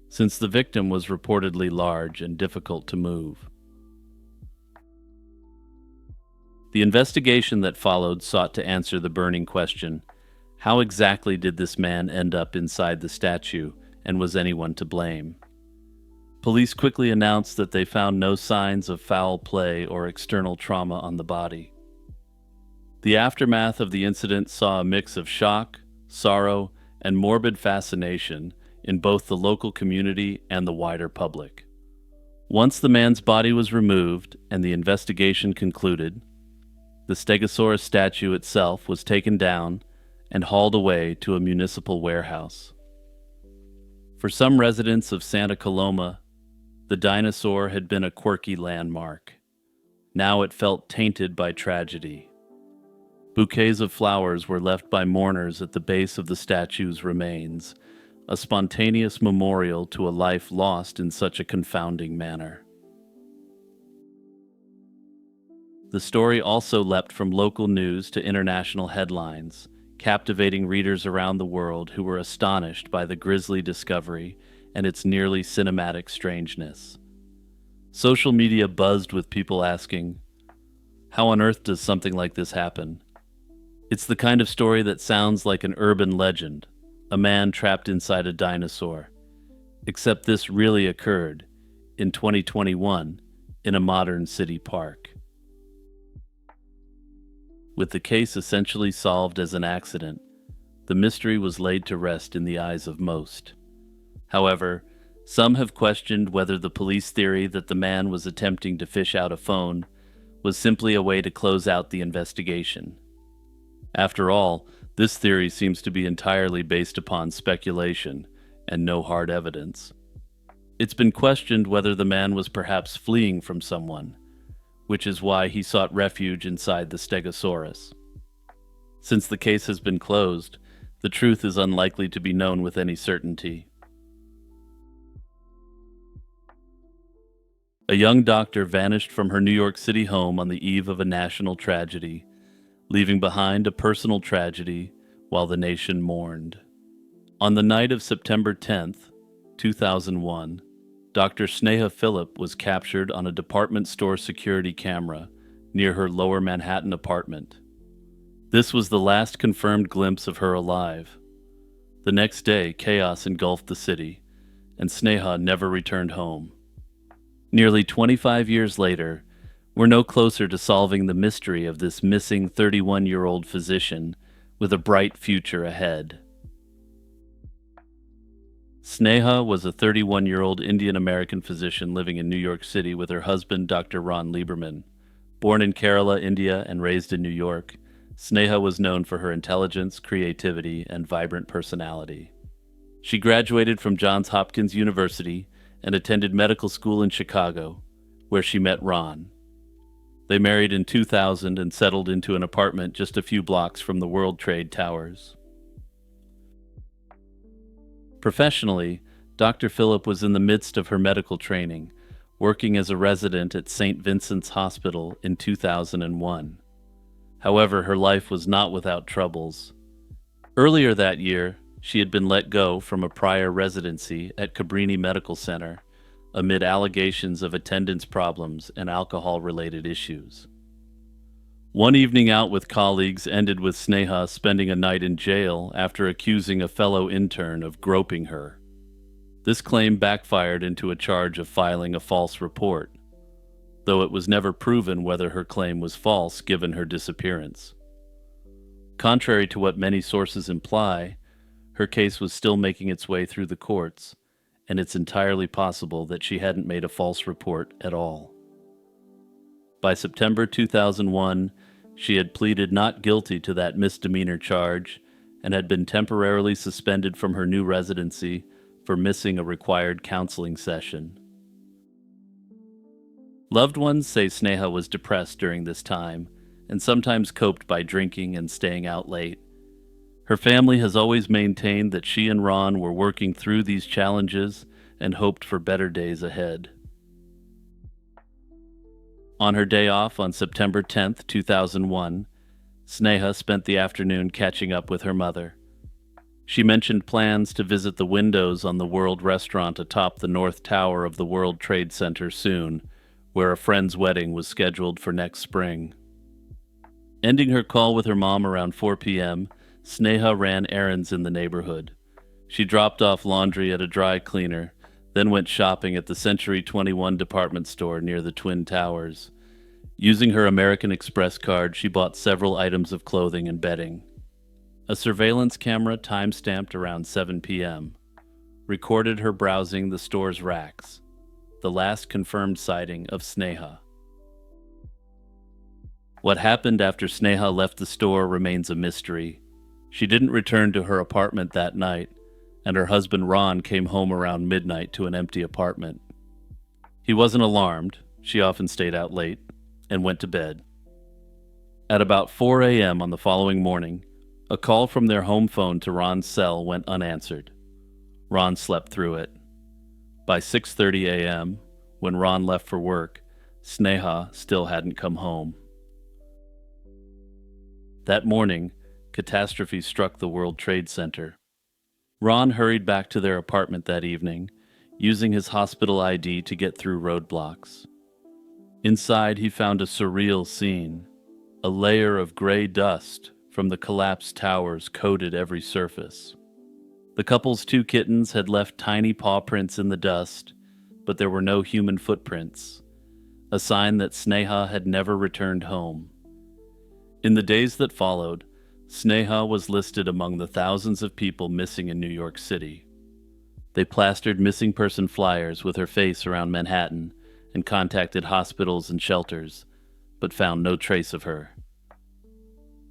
Speaker 1: since the victim was reportedly large and difficult to move. The investigation that followed sought to answer the burning question: how exactly did this man end up inside the statue, and was anyone to blame? Police quickly announced that they found no signs of foul play or external trauma on the body. The aftermath of the incident saw a mix of shock, sorrow, and morbid fascination in both the local community and the wider public. Once the man's body was removed and the investigation concluded, the Stegosaurus statue itself was taken down and hauled away to a municipal warehouse. For some residents of Santa Coloma, the dinosaur had been a quirky landmark. Now it felt tainted by tragedy. Bouquets of flowers were left by mourners at the base of the statue's remains, a spontaneous memorial to a life lost in such a confounding manner. The story also leapt from local news to international headlines, captivating readers around the world who were astonished by the grisly discovery and its nearly cinematic strangeness. Social media buzzed with people asking, "How on earth does something like this happen?" It's the kind of story that sounds like an urban legend, a man trapped inside a dinosaur. Except this really occurred, in 2021, in a modern city park. With the case essentially solved as an accident, the mystery was laid to rest in the eyes of most. However, some have questioned whether the police theory that the man was attempting to fish out a phone was simply a way to close out the investigation. After all, this theory seems to be entirely based upon speculation and no hard evidence. It's been questioned whether the man was perhaps fleeing from someone, which is why he sought refuge inside the Stegosaurus. Since the case has been closed, the truth is unlikely to be known with any certainty. A young doctor vanished from her New York City home on the eve of a national tragedy, leaving behind a personal tragedy while the nation mourned. On the night of September 10th, 2001, Dr. Sneha Phillip was captured on a department store security camera near her Lower Manhattan apartment. This was the last confirmed glimpse of her alive. The next day, chaos engulfed the city, and Sneha never returned home. Nearly 25 years later, we're no closer to solving the mystery of this missing 31-year-old physician with a bright future ahead. Sneha was a 31-year-old Indian-American physician living in New York City with her husband, Dr. Ron Lieberman. Born in Kerala, India, and raised in New York, Sneha was known for her intelligence, creativity, and vibrant personality. She graduated from Johns Hopkins University and attended medical school in Chicago, where she met Ron. They married in 2000 and settled into an apartment just a few blocks from the World Trade Towers. Professionally, Dr. Phillip was in the midst of her medical training, working as a resident at St. Vincent's Hospital in 2001. However, her life was not without troubles. Earlier that year, she had been let go from a prior residency at Cabrini Medical Center amid allegations of attendance problems and alcohol-related issues. One evening out with colleagues ended with Sneha spending a night in jail after accusing a fellow intern of groping her. This claim backfired into a charge of filing a false report, though it was never proven whether her claim was false given her disappearance. Contrary to what many sources imply, her case was still making its way through the courts, and it's entirely possible that she hadn't made a false report at all. By September 2001, she had pleaded not guilty to that misdemeanor charge and had been temporarily suspended from her new residency for missing a required counseling session. Loved ones say Sneha was depressed during this time and sometimes coped by drinking and staying out late. Her family has always maintained that she and Ron were working through these challenges and hoped for better days ahead. On her day off on September 10th, 2001, Sneha spent the afternoon catching up with her mother. She mentioned plans to visit the windows on the World Restaurant atop the North Tower of the World Trade Center soon, where a friend's wedding was scheduled for next spring. Ending her call with her mom around 4 p.m., Sneha ran errands in the neighborhood. She dropped off laundry at a dry cleaner, then went shopping at the Century 21 department store near the Twin Towers. Using her American Express card, she bought several items of clothing and bedding. A surveillance camera time-stamped around 7 p.m. recorded her browsing the store's racks, the last confirmed sighting of Sneha. What happened after Sneha left the store remains a mystery. She didn't return to her apartment that night, and her husband Ron came home around midnight to an empty apartment. He wasn't alarmed, she often stayed out late, and went to bed. At about 4 a.m. on the following morning, a call from their home phone to Ron's cell went unanswered. Ron slept through it. By 6:30 a.m., when Ron left for work, Sneha still hadn't come home. That morning, catastrophe struck the World Trade Center. Ron hurried back to their apartment that evening, using his hospital ID to get through roadblocks. Inside, he found a surreal scene. A layer of gray dust from the collapsed towers coated every surface. The couple's two kittens had left tiny paw prints in the dust, but there were no human footprints, a sign that Sneha had never returned home. In the days that followed, Sneha was listed among the thousands of people missing in New York City. They plastered missing person flyers with her face around Manhattan and contacted hospitals and shelters, but found no trace of her.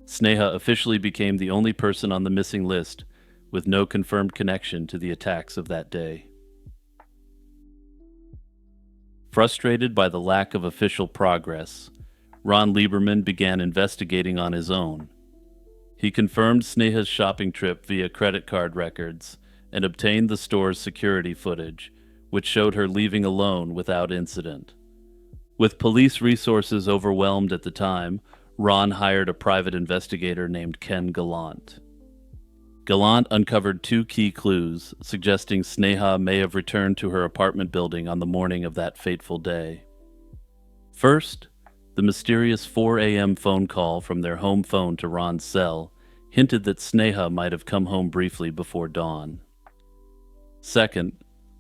Speaker 1: Sneha officially became the only person on the missing list with no confirmed connection to the attacks of that day. Frustrated by the lack of official progress, Ron Lieberman began investigating on his own. He confirmed Sneha's shopping trip via credit card records and obtained the store's security footage, which showed her leaving alone without incident. With police resources overwhelmed at the time, Ron hired a private investigator named Ken Gallant. Gallant uncovered two key clues, suggesting Sneha may have returned to her apartment building on the morning of that fateful day. First, the mysterious 4 a.m. phone call from their home phone to Ron's cell hinted that Sneha might have come home briefly before dawn. Second,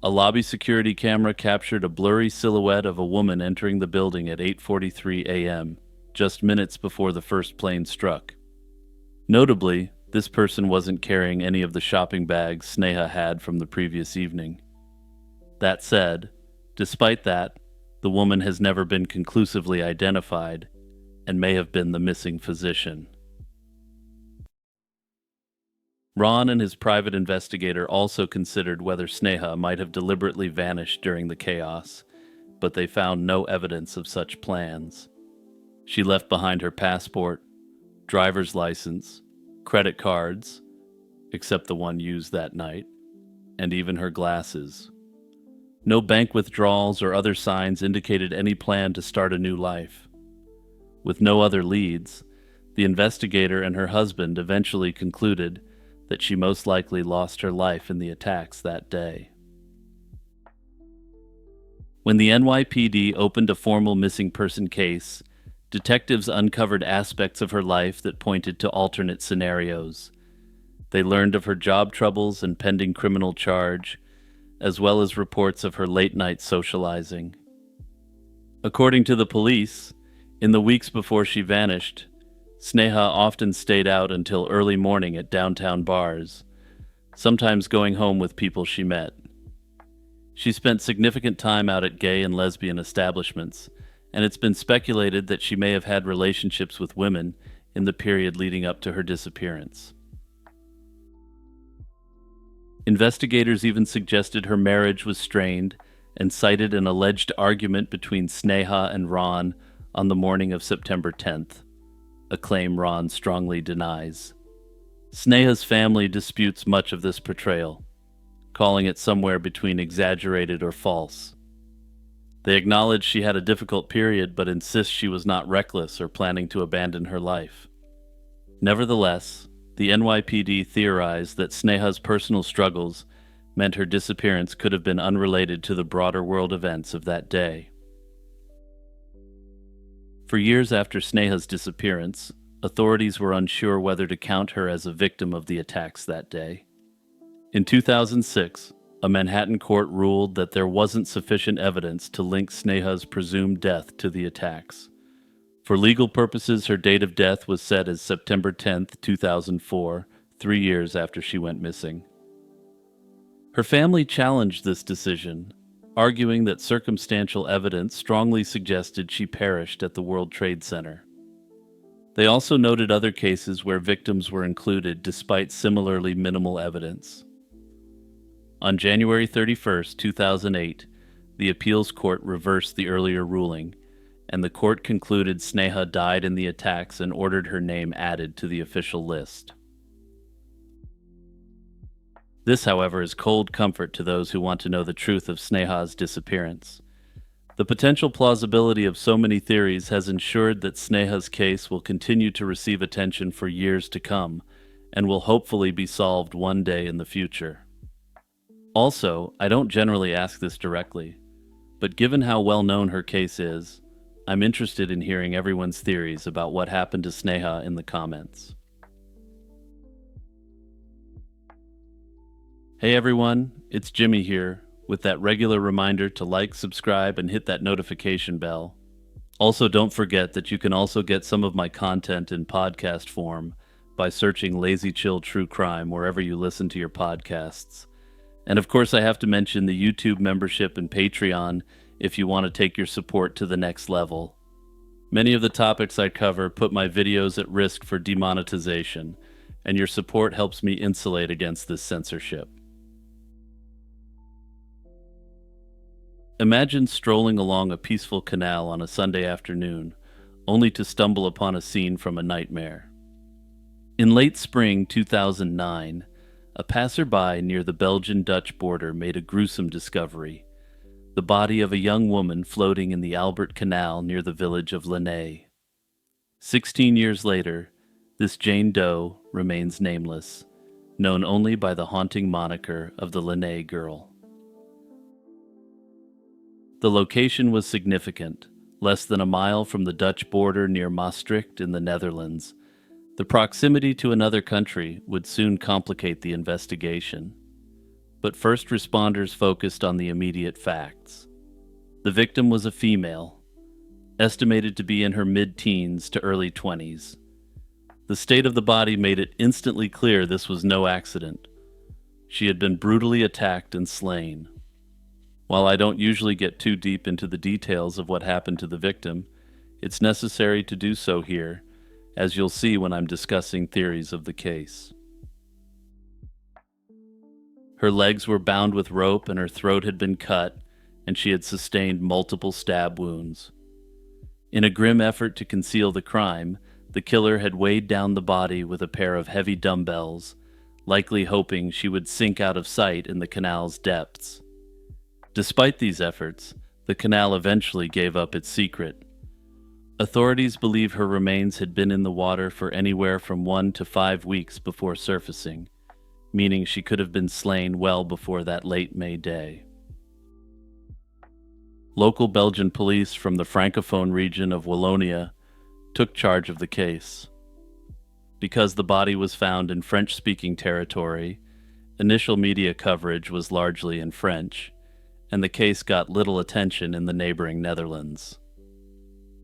Speaker 1: a lobby security camera captured a blurry silhouette of a woman entering the building at 8:43 a.m., just minutes before the first plane struck. Notably, this person wasn't carrying any of the shopping bags Sneha had from the previous evening. That said, despite that, the woman has never been conclusively identified and may have been the missing physician. Ron and his private investigator also considered whether Sneha might have deliberately vanished during the chaos, but they found no evidence of such plans. She left behind her passport, driver's license, credit cards, except the one used that night, and even her glasses. No bank withdrawals or other signs indicated any plan to start a new life. With no other leads, the investigator and her husband eventually concluded that she most likely lost her life in the attacks that day. When the NYPD opened a formal missing person case, detectives uncovered aspects of her life that pointed to alternate scenarios. They learned of her job troubles and pending criminal charge, as well as reports of her late-night socializing. According to the police, in the weeks before she vanished, Sneha often stayed out until early morning at downtown bars, sometimes going home with people she met. She spent significant time out at gay and lesbian establishments, and it's been speculated that she may have had relationships with women in the period leading up to her disappearance. Investigators even suggested her marriage was strained and cited an alleged argument between Sneha and Ron on the morning of September 10th, a claim Ron strongly denies. Sneha's family disputes much of this portrayal, calling it somewhere between exaggerated or false. They acknowledge she had a difficult period but insist she was not reckless or planning to abandon her life. Nevertheless, the NYPD theorized that Sneha's personal struggles meant her disappearance could have been unrelated to the broader world events of that day. For years after Sneha's disappearance, authorities were unsure whether to count her as a victim of the attacks that day. In 2006, a Manhattan court ruled that there wasn't sufficient evidence to link Sneha's presumed death to the attacks. For legal purposes, her date of death was set as September 10, 2004, 3 years after she went missing. Her family challenged this decision, arguing that circumstantial evidence strongly suggested she perished at the World Trade Center. They also noted other cases where victims were included despite similarly minimal evidence. On January 31, 2008, the appeals court reversed the earlier ruling, and the court concluded Sneha died in the attacks and ordered her name added to the official list. This, however, is cold comfort to those who want to know the truth of Sneha's disappearance. The potential plausibility of so many theories has ensured that Sneha's case will continue to receive attention for years to come, and will hopefully be solved one day in the future. Also, I don't generally ask this directly, but given how well known her case is, I'm interested in hearing everyone's theories about what happened to Sneha in the comments. Hey everyone, it's Jimmy here, with that regular reminder to like, subscribe, and hit that notification bell. Also, don't forget that you can also get some of my content in podcast form by searching Lazy Chill True Crime wherever you listen to your podcasts. And of course, I have to mention the YouTube membership and Patreon if you want to take your support to the next level. Many of the topics I cover put my videos at risk for demonetization, and your support helps me insulate against this censorship. Imagine strolling along a peaceful canal on a Sunday afternoon, only to stumble upon a scene from a nightmare. In late spring 2009, a passerby near the Belgian-Dutch border made a gruesome discovery: the body of a young woman floating in the Albert Canal near the village of Lenay. 16 years later, this Jane Doe remains nameless, known only by the haunting moniker of the Lenay Girl. The location was significant, less than a mile from the Dutch border near Maastricht in the Netherlands. The proximity to another country would soon complicate the investigation. But first responders focused on the immediate facts. The victim was a female, estimated to be in her mid-teens to early 20s. The state of the body made it instantly clear this was no accident. She had been brutally attacked and slain. While I don't usually get too deep into the details of what happened to the victim, it's necessary to do so here, as you'll see when I'm discussing theories of the case. Her legs were bound with rope and her throat had been cut, and she had sustained multiple stab wounds. In a grim effort to conceal the crime, the killer had weighed down the body with a pair of heavy dumbbells, likely hoping she would sink out of sight in the canal's depths. Despite these efforts, the canal eventually gave up its secret. Authorities believe her remains had been in the water for anywhere from 1 to 5 weeks before surfacing, meaning she could have been slain well before that late May day. Local Belgian police from the Francophone region of Wallonia took charge of the case. Because the body was found in French-speaking territory, initial media coverage was largely in French, and the case got little attention in the neighboring Netherlands.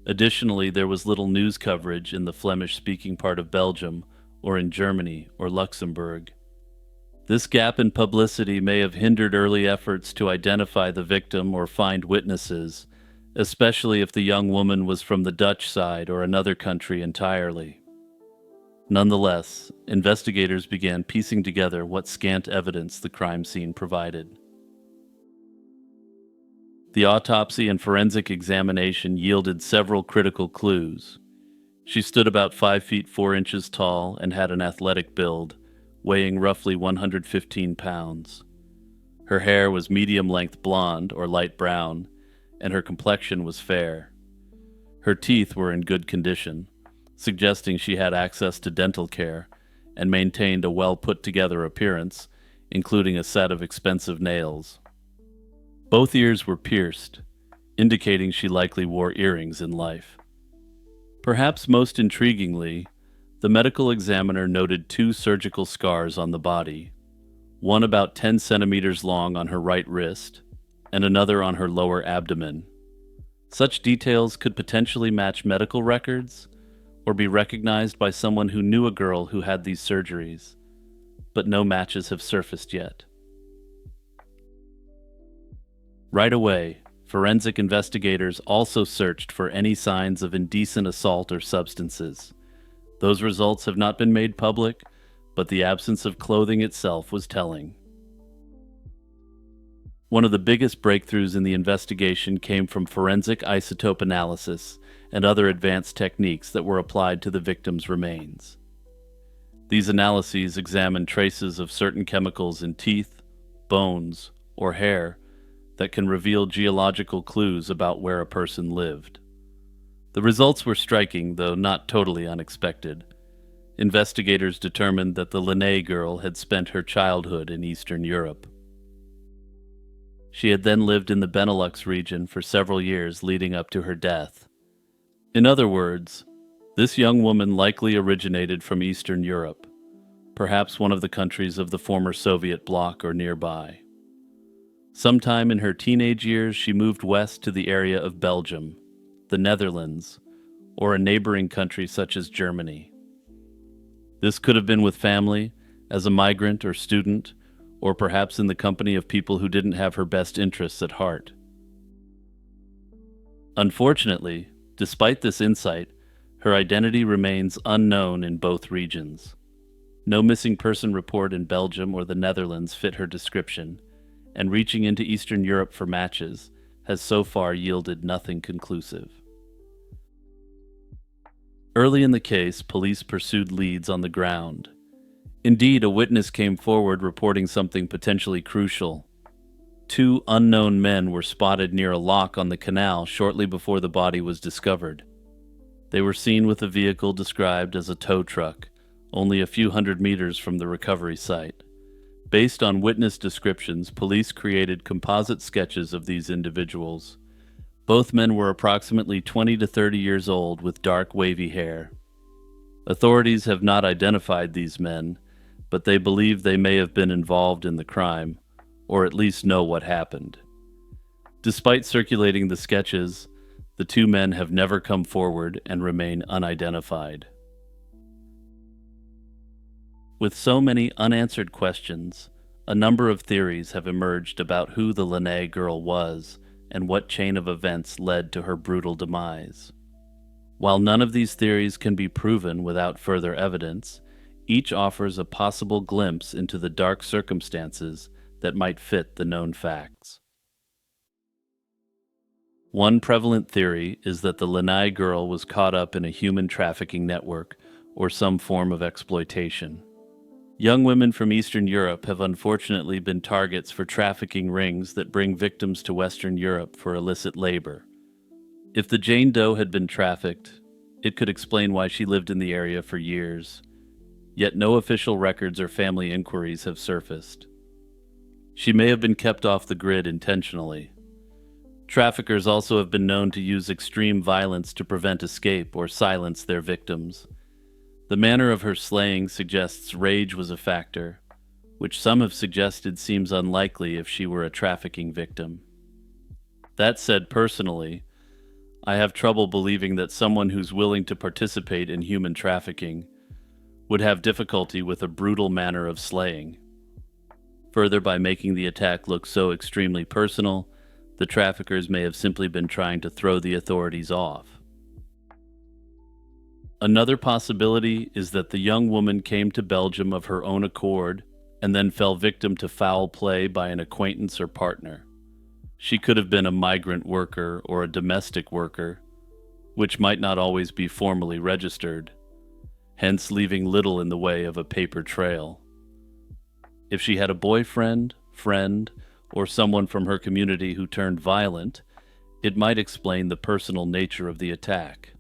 Speaker 1: Additionally, there was little news coverage in the Flemish-speaking part of Belgium, or in Germany or Luxembourg. This gap in publicity may have hindered early efforts to identify the victim or find witnesses, especially if the young woman was from the Dutch side or another country entirely. Nonetheless, investigators began piecing together what scant evidence the crime scene provided. The autopsy and forensic examination yielded several critical clues. She stood about 5 feet 4 inches tall and had an athletic build, weighing roughly 115 pounds. Her hair was medium-length blonde or light brown, and her complexion was fair. Her teeth were in good condition, suggesting she had access to dental care and maintained a well-put-together appearance, including a set of expensive nails. Both ears were pierced, indicating she likely wore earrings in life. Perhaps most intriguingly, the medical examiner noted 2 surgical scars on the body, one about 10 centimeters long on her right wrist, and another on her lower abdomen. Such details could potentially match medical records, or be recognized by someone who knew a girl who had these surgeries, but no matches have surfaced yet. Right away, forensic investigators also searched for any signs of indecent assault or substances. Those results have not been made public, but the absence of clothing itself was telling. One of the biggest breakthroughs in the investigation came from forensic isotope analysis and other advanced techniques that were applied to the victim's remains. These analyses examine traces of certain chemicals in teeth, bones, or hair that can reveal geological clues about where a person lived. The results were striking, though not totally unexpected. Investigators determined that the Linné girl had spent her childhood in Eastern Europe. She had then lived in the Benelux region for several years leading up to her death. In other words, this young woman likely originated from Eastern Europe, perhaps one of the countries of the former Soviet bloc or nearby. Sometime in her teenage years, she moved west to the area of Belgium, the Netherlands, or a neighboring country such as Germany. This could have been with family, as a migrant or student, or perhaps in the company of people who didn't have her best interests at heart. Unfortunately, despite this insight, her identity remains unknown in both regions. No missing person report in Belgium or the Netherlands fit her description, and reaching into Eastern Europe for matches has so far yielded nothing conclusive. Early in the case, police pursued leads on the ground. Indeed, a witness came forward reporting something potentially crucial. Two unknown men were spotted near a lock on the canal shortly before the body was discovered. They were seen with a vehicle described as a tow truck, only a few hundred meters from the recovery site. Based on witness descriptions, police created composite sketches of these individuals. Both men were approximately 20 to 30 years old with dark, wavy hair. Authorities have not identified these men, but they believe they may have been involved in the crime, or at least know what happened. Despite circulating the sketches, the two men have never come forward and remain unidentified. With so many unanswered questions, a number of theories have emerged about who the Linné girl was and what chain of events led to her brutal demise. While none of these theories can be proven without further evidence, each offers a possible glimpse into the dark circumstances that might fit the known facts. One prevalent theory is that the Linné girl was caught up in a human trafficking network or some form of exploitation. Young women from Eastern Europe have unfortunately been targets for trafficking rings that bring victims to Western Europe for illicit labor. If the Jane Doe had been trafficked, it could explain why she lived in the area for years. Yet no official records or family inquiries have surfaced. She may have been kept off the grid intentionally. Traffickers also have been known to use extreme violence to prevent escape or silence their victims. The manner of her slaying suggests rage was a factor, which some have suggested seems unlikely if she were a trafficking victim. That said, personally, I have trouble believing that someone who's willing to participate in human trafficking would have difficulty with a brutal manner of slaying. Further, by making the attack look so extremely personal, the traffickers may have simply been trying to throw the authorities off. Another possibility is that the young woman came to Belgium of her own accord and then fell victim to foul play by an acquaintance or partner. She could have been a migrant worker or a domestic worker, which might not always be formally registered, hence leaving little in the way of a paper trail. If she had a boyfriend, friend, or someone from her community who turned violent, it might explain the personal nature of the attack.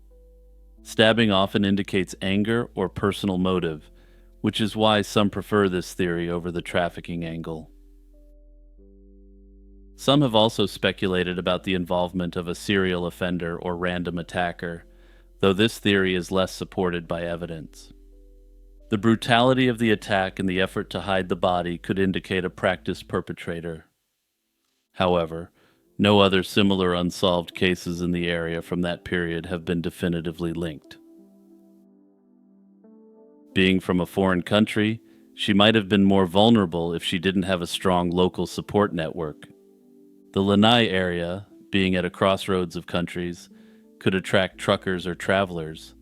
Speaker 1: Stabbing often indicates anger or personal motive, which is why some prefer this theory over the trafficking angle. Some have also speculated about the involvement of a serial offender or random attacker, though this theory is less supported by evidence. The brutality of the attack and the effort to hide the body could indicate a practiced perpetrator. However, no other similar unsolved cases in the area from that period have been definitively linked. Being from a foreign country, she might have been more vulnerable if she didn't have a strong local support network. The Linné area, being at a crossroads of countries, could attract truckers or travelers.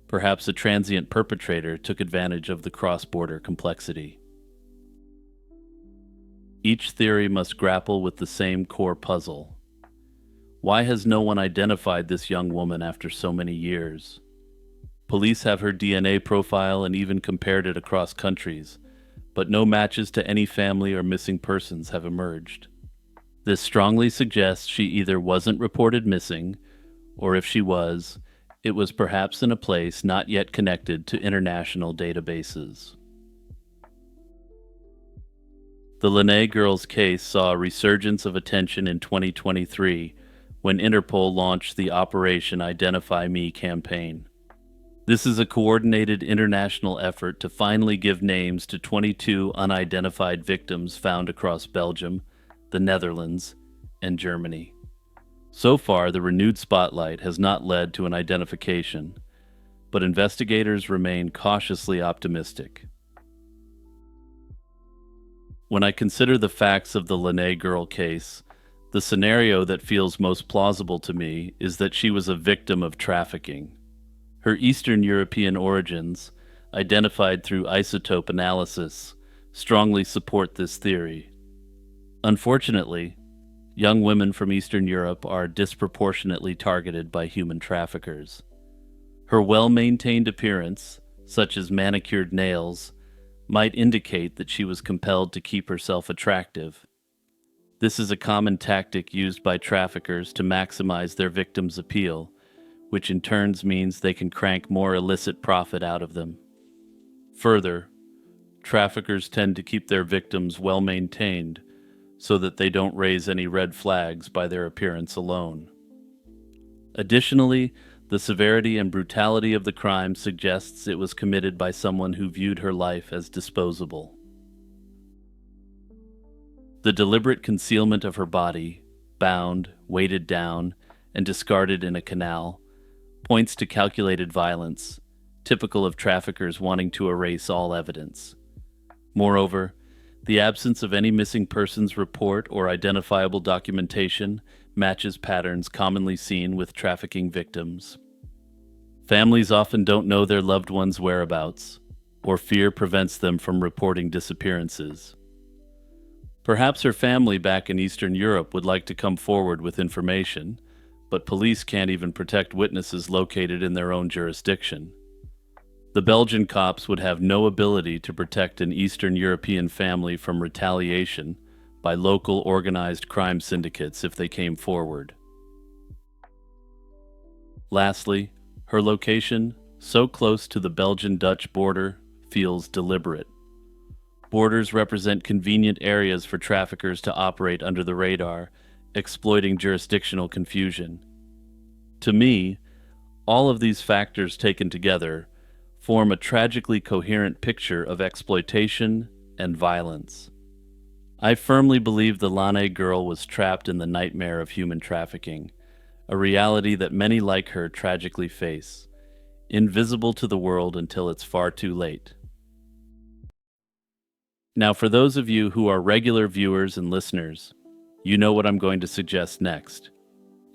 Speaker 1: Perhaps a transient perpetrator took advantage of the cross-border complexity. Each theory must grapple with the same core puzzle. Why has no one identified this young woman after so many years? Police have her DNA profile and even compared it across countries, but no matches to any family or missing persons have emerged. This strongly suggests she either wasn't reported missing, or if she was, it was perhaps in a place not yet connected to international databases. The Lene girls case saw a resurgence of attention in 2023 when Interpol launched the Operation Identify Me campaign. This is a coordinated international effort to finally give names to 22 unidentified victims found across Belgium, the Netherlands, and Germany. So far, the renewed spotlight has not led to an identification, but investigators remain cautiously optimistic. When I consider the facts of the Lene girl case, the scenario that feels most plausible to me is that she was a victim of trafficking. Her Eastern European origins, identified through isotope analysis, strongly support this theory. Unfortunately, young women from Eastern Europe are disproportionately targeted by human traffickers. Her well-maintained appearance, such as manicured nails, might indicate that she was compelled to keep herself attractive. This is a common tactic used by traffickers to maximize their victims' appeal, which in turn means they can crank more illicit profit out of them. Further, traffickers tend to keep their victims well-maintained so that they don't raise any red flags by their appearance alone. Additionally, the severity and brutality of the crime suggests it was committed by someone who viewed her life as disposable. The deliberate concealment of her body, bound, weighted down, and discarded in a canal, points to calculated violence, typical of traffickers wanting to erase all evidence. Moreover, the absence of any missing persons report or identifiable documentation matches patterns commonly seen with trafficking victims. Families often don't know their loved ones' whereabouts, or fear prevents them from reporting disappearances. Perhaps her family back in Eastern Europe would like to come forward with information, but police can't even protect witnesses located in their own jurisdiction. The Belgian cops would have no ability to protect an Eastern European family from retaliation by local organized crime syndicates if they came forward. Lastly, her location, so close to the Belgian-Dutch border, feels deliberate. Borders represent convenient areas for traffickers to operate under the radar, exploiting jurisdictional confusion. To me, all of these factors taken together form a tragically coherent picture of exploitation and violence. I firmly believe the Lene girl was trapped in the nightmare of human trafficking, a reality that many like her tragically face, invisible to the world until it's far too late. Now, for those of you who are regular viewers and listeners, you know what I'm going to suggest next.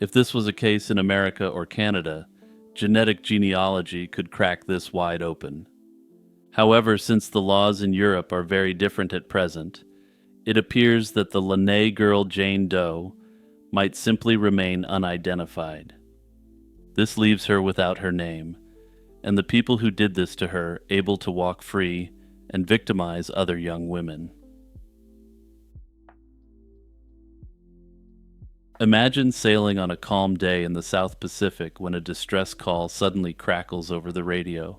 Speaker 1: If this was a case in America or Canada, genetic genealogy could crack this wide open. However, since the laws in Europe are very different at present, it appears that the Lene girl Jane Doe might simply remain unidentified. This leaves her without her name, and the people who did this to her able to walk free and victimize other young women. Imagine sailing on a calm day in the South Pacific when a distress call suddenly crackles over the radio.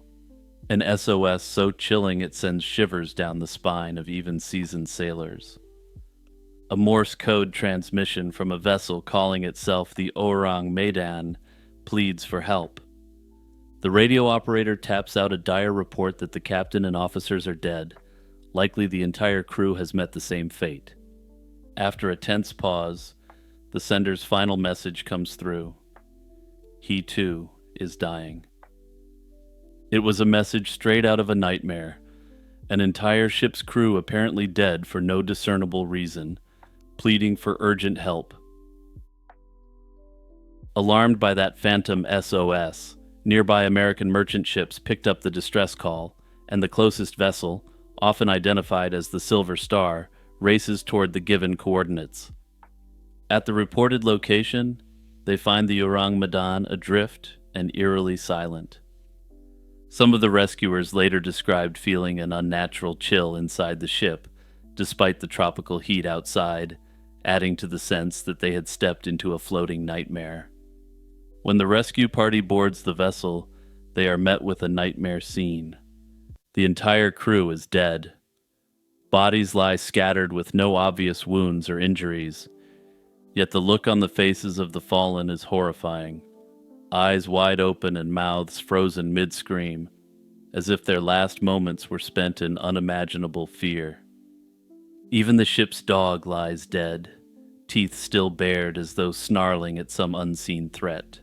Speaker 1: An SOS so chilling it sends shivers down the spine of even seasoned sailors. A Morse code transmission from a vessel calling itself the Orang Medan pleads for help. The radio operator taps out a dire report that the captain and officers are dead. Likely the entire crew has met the same fate. After a tense pause, the sender's final message comes through. He too is dying. It was a message straight out of a nightmare. An entire ship's crew apparently dead for no discernible reason, pleading for urgent help. Alarmed by that phantom SOS, nearby American merchant ships picked up the distress call, and the closest vessel, often identified as the Silver Star, races toward the given coordinates. At the reported location, they find the Orang Medan adrift and eerily silent. Some of the rescuers later described feeling an unnatural chill inside the ship, despite the tropical heat outside, adding to the sense that they had stepped into a floating nightmare. When the rescue party boards the vessel, they are met with a nightmare scene. The entire crew is dead. Bodies lie scattered with no obvious wounds or injuries, yet the look on the faces of the fallen is horrifying. Eyes wide open and mouths frozen mid-scream, as if their last moments were spent in unimaginable fear. Even the ship's dog lies dead, teeth still bared as though snarling at some unseen threat.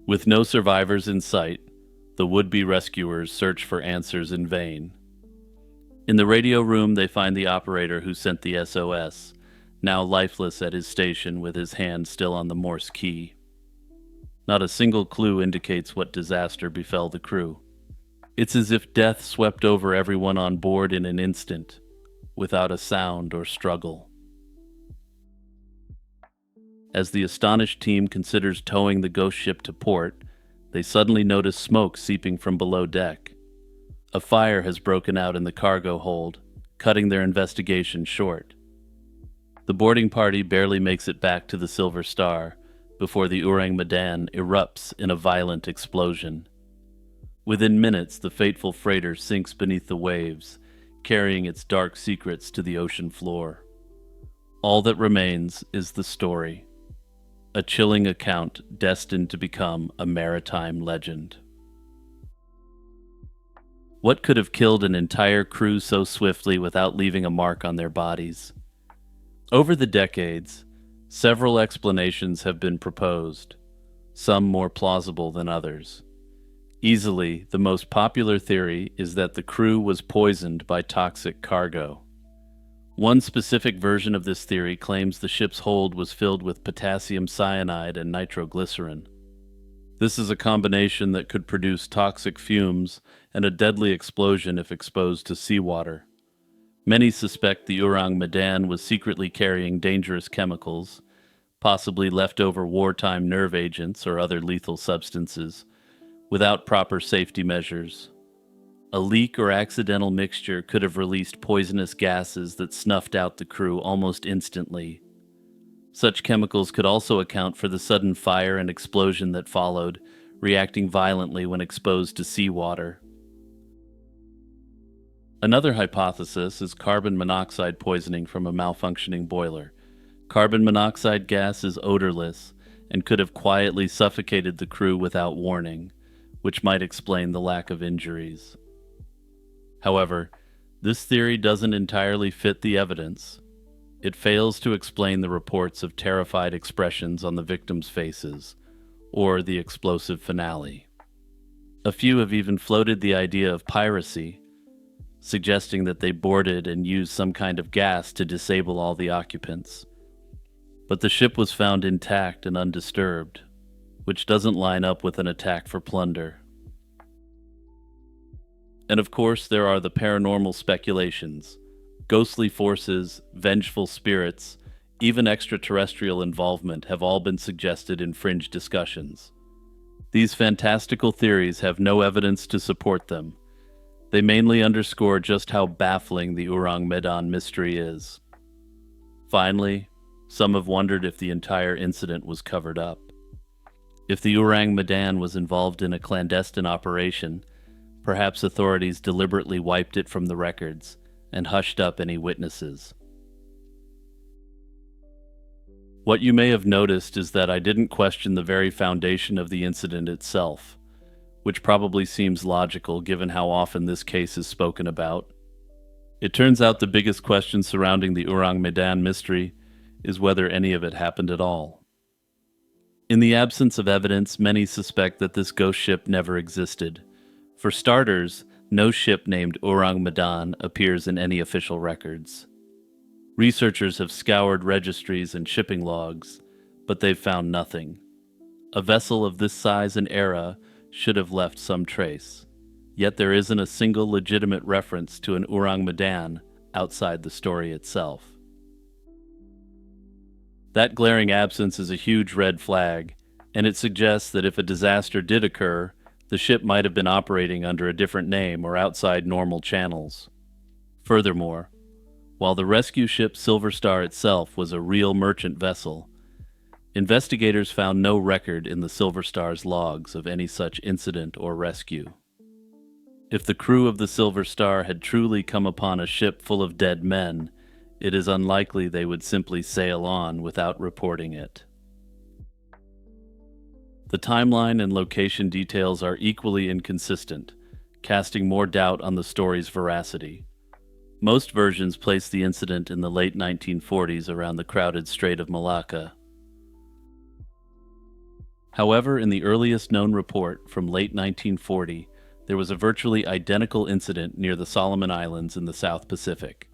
Speaker 1: With no survivors in sight, the would-be rescuers search for answers in vain. In the radio room, they find the operator who sent the SOS, now lifeless at his station with his hand still on the Morse key. Not a single clue indicates what disaster befell the crew. It's as if death swept over everyone on board in an instant, without a sound or struggle. As the astonished team considers towing the ghost ship to port, they suddenly notice smoke seeping from below deck. A fire has broken out in the cargo hold, cutting their investigation short. The boarding party barely makes it back to the Silver Star before the Orang Medan erupts in a violent explosion. Within minutes, the fateful freighter sinks beneath the waves, carrying its dark secrets to the ocean floor. All that remains is the story, a chilling account destined to become a maritime legend. What could have killed an entire crew so swiftly without leaving a mark on their bodies? Over the decades, several explanations have been proposed, some more plausible than others. Easily, the most popular theory is that the crew was poisoned by toxic cargo. One specific version of this theory claims the ship's hold was filled with potassium cyanide and nitroglycerin. This is a combination that could produce toxic fumes and a deadly explosion if exposed to seawater. Many suspect the Orang Medan was secretly carrying dangerous chemicals, possibly leftover wartime nerve agents or other lethal substances, without proper safety measures. A leak or accidental mixture could have released poisonous gases that snuffed out the crew almost instantly. Such chemicals could also account for the sudden fire and explosion that followed, reacting violently when exposed to seawater. Another hypothesis is carbon monoxide poisoning from a malfunctioning boiler. Carbon monoxide gas is odorless and could have quietly suffocated the crew without warning, which might explain the lack of injuries. However, this theory doesn't entirely fit the evidence. It fails to explain the reports of terrified expressions on the victims' faces, or the explosive finale. A few have even floated the idea of piracy, suggesting that they boarded and used some kind of gas to disable all the occupants. But the ship was found intact and undisturbed, which doesn't line up with an attack for plunder. And of course, there are the paranormal speculations. Ghostly forces, vengeful spirits, even extraterrestrial involvement have all been suggested in fringe discussions. These fantastical theories have no evidence to support them. They mainly underscore just how baffling the Orang Medan mystery is. Finally, some have wondered if the entire incident was covered up. If the Orang Medan was involved in a clandestine operation, perhaps authorities deliberately wiped it from the records and hushed up any witnesses. What you may have noticed is that I didn't question the very foundation of the incident itself, which probably seems logical given how often this case is spoken about. It turns out the biggest question surrounding the Orang Medan mystery is whether any of it happened at all. In the absence of evidence, many suspect that this ghost ship never existed. For starters, no ship named Orang Medan appears in any official records. Researchers have scoured registries and shipping logs, but they've found nothing. A vessel of this size and era should have left some trace, yet there isn't a single legitimate reference to an Orang Medan outside the story itself. That glaring absence is a huge red flag, and it suggests that if a disaster did occur, The ship might have been operating under a different name or outside normal channels. Furthermore, while the rescue ship Silver Star itself was a real merchant vessel, investigators found no record in the Silver Star's logs of any such incident or rescue. If the crew of the Silver Star had truly come upon a ship full of dead men, it is unlikely they would simply sail on without reporting it. The timeline and location details are equally inconsistent, casting more doubt on the story's veracity. Most versions place the incident in the late 1940s around the crowded Strait of Malacca. However, in the earliest known report from late 1940, there was a virtually identical incident near the Solomon Islands in the South Pacific.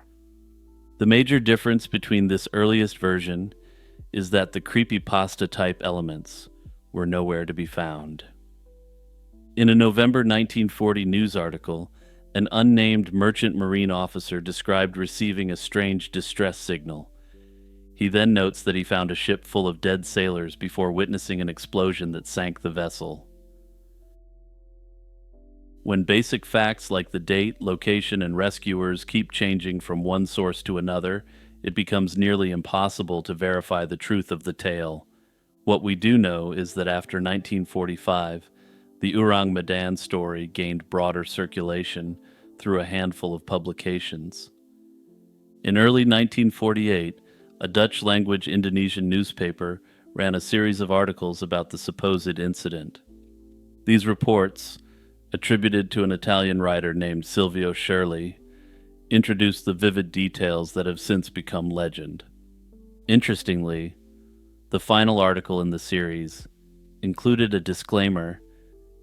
Speaker 1: The major difference between this earliest version is that the creepypasta-type elements were nowhere to be found. In a November 1940 news article, an unnamed merchant marine officer described receiving a strange distress signal. He then notes that he found a ship full of dead sailors before witnessing an explosion that sank the vessel. When basic facts like the date, location, and rescuers keep changing from one source to another, it becomes nearly impossible to verify the truth of the tale. What we do know is that after 1945, the Orang Medan story gained broader circulation through a handful of publications. In early 1948, a Dutch-language Indonesian newspaper ran a series of articles about the supposed incident. These reports, attributed to an Italian writer named Silvio Shirley, introduced the vivid details that have since become legend. Interestingly, the final article in the series included a disclaimer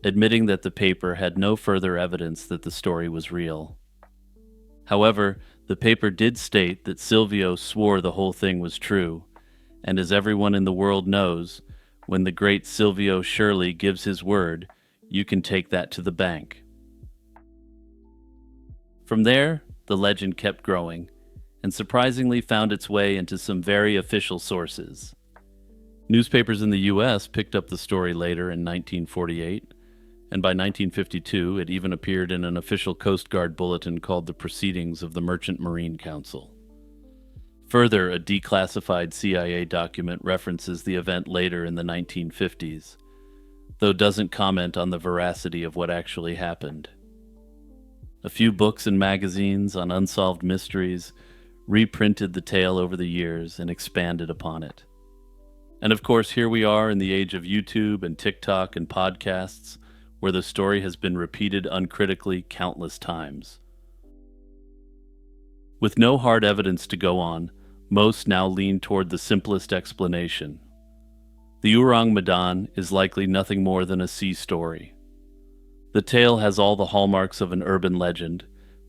Speaker 1: admitting that the paper had no further evidence that the story was real. However, the paper did state that Silvio swore the whole thing was true, and as everyone in the world knows, when the great Silvio Shirley gives his word, you can take that to the bank. From there, the legend kept growing, and surprisingly found its way into some very official sources. Newspapers in the U.S. picked up the story later in 1948, and by 1952 it even appeared in an official Coast Guard bulletin called the Proceedings of the Merchant Marine Council. Further, a declassified CIA document references the event later in the 1950s, though doesn't comment on the veracity of what actually happened. A few books and magazines on unsolved mysteries reprinted the tale over the years and expanded upon it. And of course, here we are in the age of YouTube and TikTok and podcasts, where the story has been repeated uncritically countless times. With no hard evidence to go on, most now lean toward the simplest explanation. The Orang Medan is likely nothing more than a sea story. The tale has all the hallmarks of an urban legend,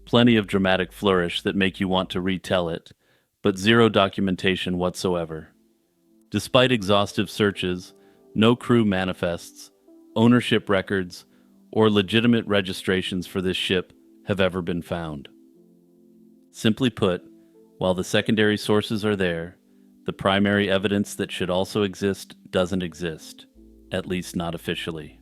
Speaker 1: plenty of dramatic flourish that make you want to retell it, but zero documentation whatsoever. Despite exhaustive searches, no crew manifests, ownership records, or legitimate registrations for this ship have ever been found. Simply put, while the secondary sources are there, the primary evidence that should also exist doesn't exist, at least not officially.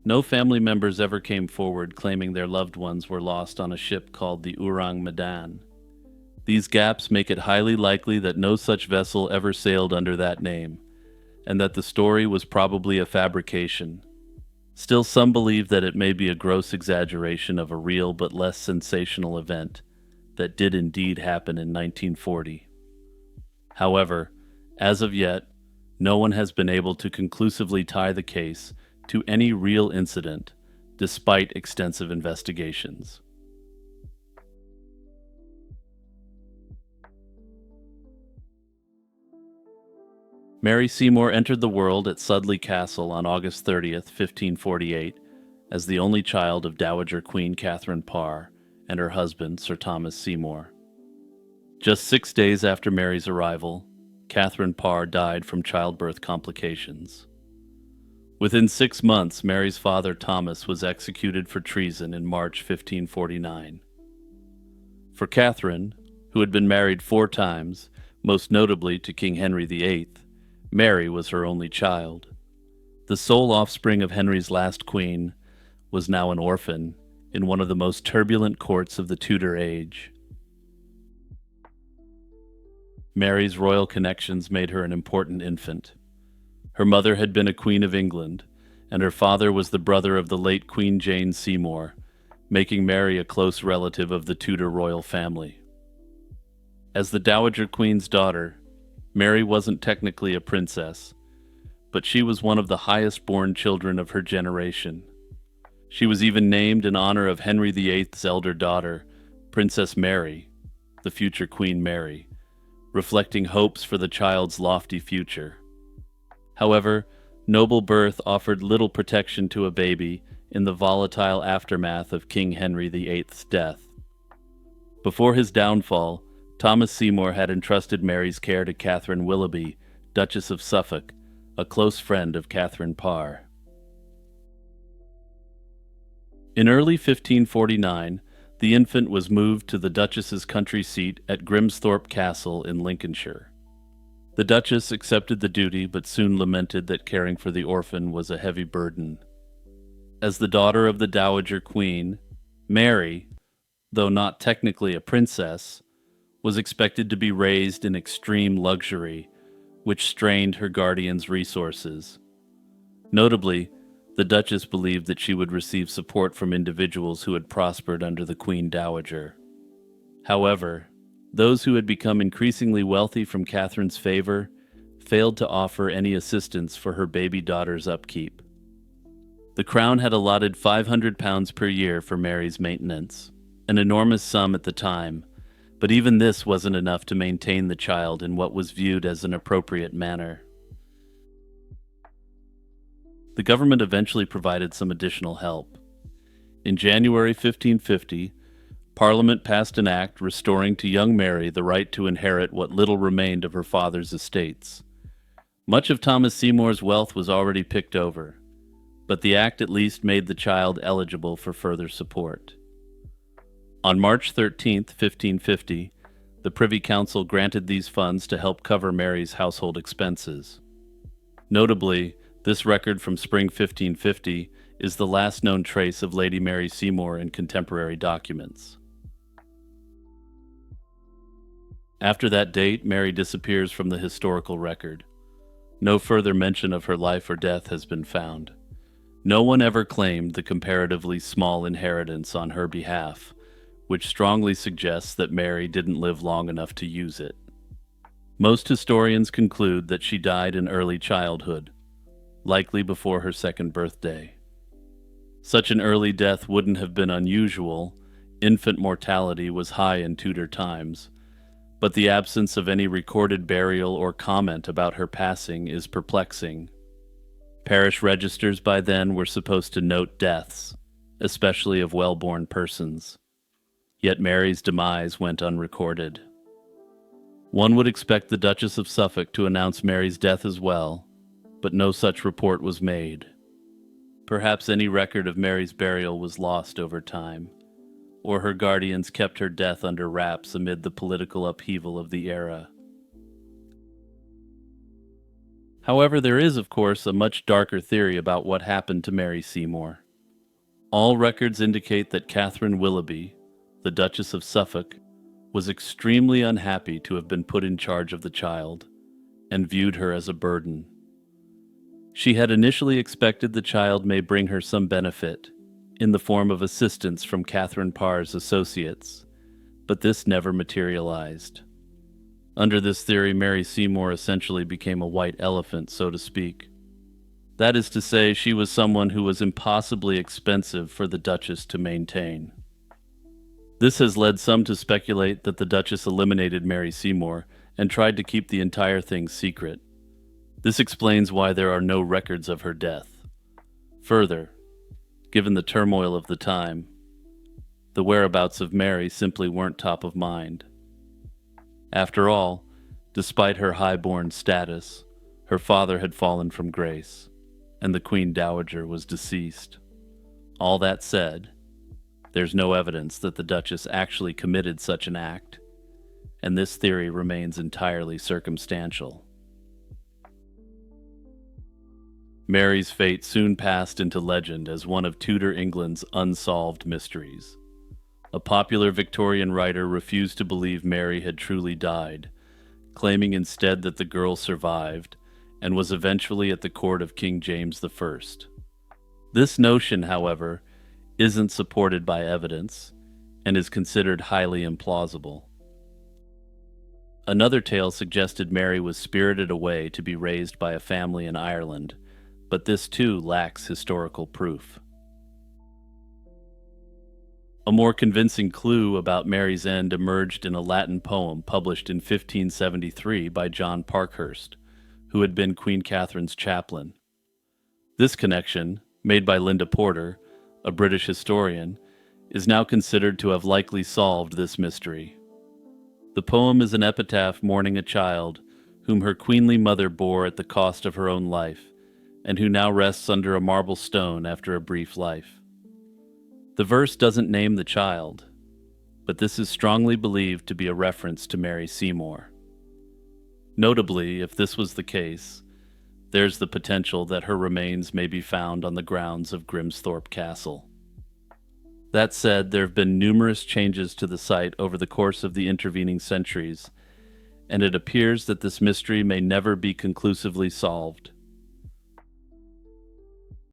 Speaker 1: No family members ever came forward claiming their loved ones were lost on a ship called the Orang Medan. These gaps make it highly likely that no such vessel ever sailed under that name, and that the story was probably a fabrication. Still, some believe that it may be a gross exaggeration of a real but less sensational event that did indeed happen in 1940. However, as of yet, no one has been able to conclusively tie the case to any real incident, despite extensive investigations. Mary Seymour entered the world at Sudley Castle on August 30th, 1548, as the only child of Dowager Queen Catherine Parr and her husband, Sir Thomas Seymour. Just 6 days after Mary's arrival, Catherine Parr died from childbirth complications. Within 6 months, Mary's father Thomas was executed for treason in March 1549. For Catherine, who had been married 4 times, most notably to King Henry VIII, Mary was her only child. The sole offspring of Henry's last queen was now an orphan in one of the most turbulent courts of the Tudor age. Mary's royal connections made her an important infant. Her mother had been a Queen of England, and her father was the brother of the late Queen Jane Seymour, making Mary a close relative of the Tudor royal family. As the Dowager Queen's daughter, Mary wasn't technically a princess, but she was one of the highest-born children of her generation. She was even named in honor of Henry VIII's elder daughter, Princess Mary, the future Queen Mary, reflecting hopes for the child's lofty future. However, noble birth offered little protection to a baby in the volatile aftermath of King Henry VIII's death. Before his downfall, Thomas Seymour had entrusted Mary's care to Catherine Willoughby, Duchess of Suffolk, a close friend of Catherine Parr. In early 1549, the infant was moved to the Duchess's country seat at Grimsthorpe Castle in Lincolnshire. The Duchess accepted the duty but soon lamented that caring for the orphan was a heavy burden. As the daughter of the Dowager Queen, Mary, though not technically a princess, was expected to be raised in extreme luxury, which strained her guardian's resources. Notably, the Duchess believed that she would receive support from individuals who had prospered under the Queen Dowager. However, those who had become increasingly wealthy from Catherine's favor failed to offer any assistance for her baby daughter's upkeep. The Crown had allotted £500 per year for Mary's maintenance, an enormous sum at the time, but even this wasn't enough to maintain the child in what was viewed as an appropriate manner. The government eventually provided some additional help. In January 1550, Parliament passed an act restoring to young Mary the right to inherit what little remained of her father's estates. Much of Thomas Seymour's wealth was already picked over, but the act at least made the child eligible for further support. On March 13, 1550, the Privy Council granted these funds to help cover Mary's household expenses. Notably, this record from spring 1550 is the last known trace of Lady Mary Seymour in contemporary documents. After that date, Mary disappears from the historical record. No further mention of her life or death has been found. No one ever claimed the comparatively small inheritance on her behalf, which strongly suggests that Mary didn't live long enough to use it. Most historians conclude that she died in early childhood, likely before her second birthday. Such an early death wouldn't have been unusual. Infant mortality was high in Tudor times, but the absence of any recorded burial or comment about her passing is perplexing. Parish registers by then were supposed to note deaths, especially of well-born persons. Yet Mary's demise went unrecorded. One would expect the Duchess of Suffolk to announce Mary's death as well, but no such report was made. Perhaps any record of Mary's burial was lost over time, or her guardians kept her death under wraps amid the political upheaval of the era. However, there is, of course, a much darker theory about what happened to Mary Seymour. All records indicate that Catherine Willoughby, the Duchess of Suffolk, was extremely unhappy to have been put in charge of the child, and viewed her as a burden. She had initially expected the child may bring her some benefit, in the form of assistance from Catherine Parr's associates, but this never materialized. Under this theory, Mary Seymour essentially became a white elephant, so to speak. That is to say, she was someone who was impossibly expensive for the Duchess to maintain. This has led some to speculate that the Duchess eliminated Mary Seymour and tried to keep the entire thing secret. This explains why there are no records of her death. Further, given the turmoil of the time, the whereabouts of Mary simply weren't top of mind. After all, despite her high-born status, her father had fallen from grace, and the Queen Dowager was deceased. All that said, there's no evidence that the Duchess actually committed such an act, and this theory remains entirely circumstantial. Mary's fate soon passed into legend as one of Tudor England's unsolved mysteries. A popular Victorian writer refused to believe Mary had truly died, claiming instead that the girl survived and was eventually at the court of King James I. This notion, however, isn't supported by evidence and is considered highly implausible. Another tale suggested Mary was spirited away to be raised by a family in Ireland, but this too lacks historical proof. A more convincing clue about Mary's end emerged in a Latin poem published in 1573 by John Parkhurst, who had been Queen Catherine's chaplain. This connection, made by Linda Porter, a British historian, is now considered to have likely solved this mystery. The poem is an epitaph mourning a child whom her queenly mother bore at the cost of her own life, and who now rests under a marble stone after a brief life. The verse doesn't name the child, but this is strongly believed to be a reference to Mary Seymour. Notably, if this was the case, there's the potential that her remains may be found on the grounds of Grimsthorpe Castle. That said, there have been numerous changes to the site over the course of the intervening centuries, and it appears that this mystery may never be conclusively solved.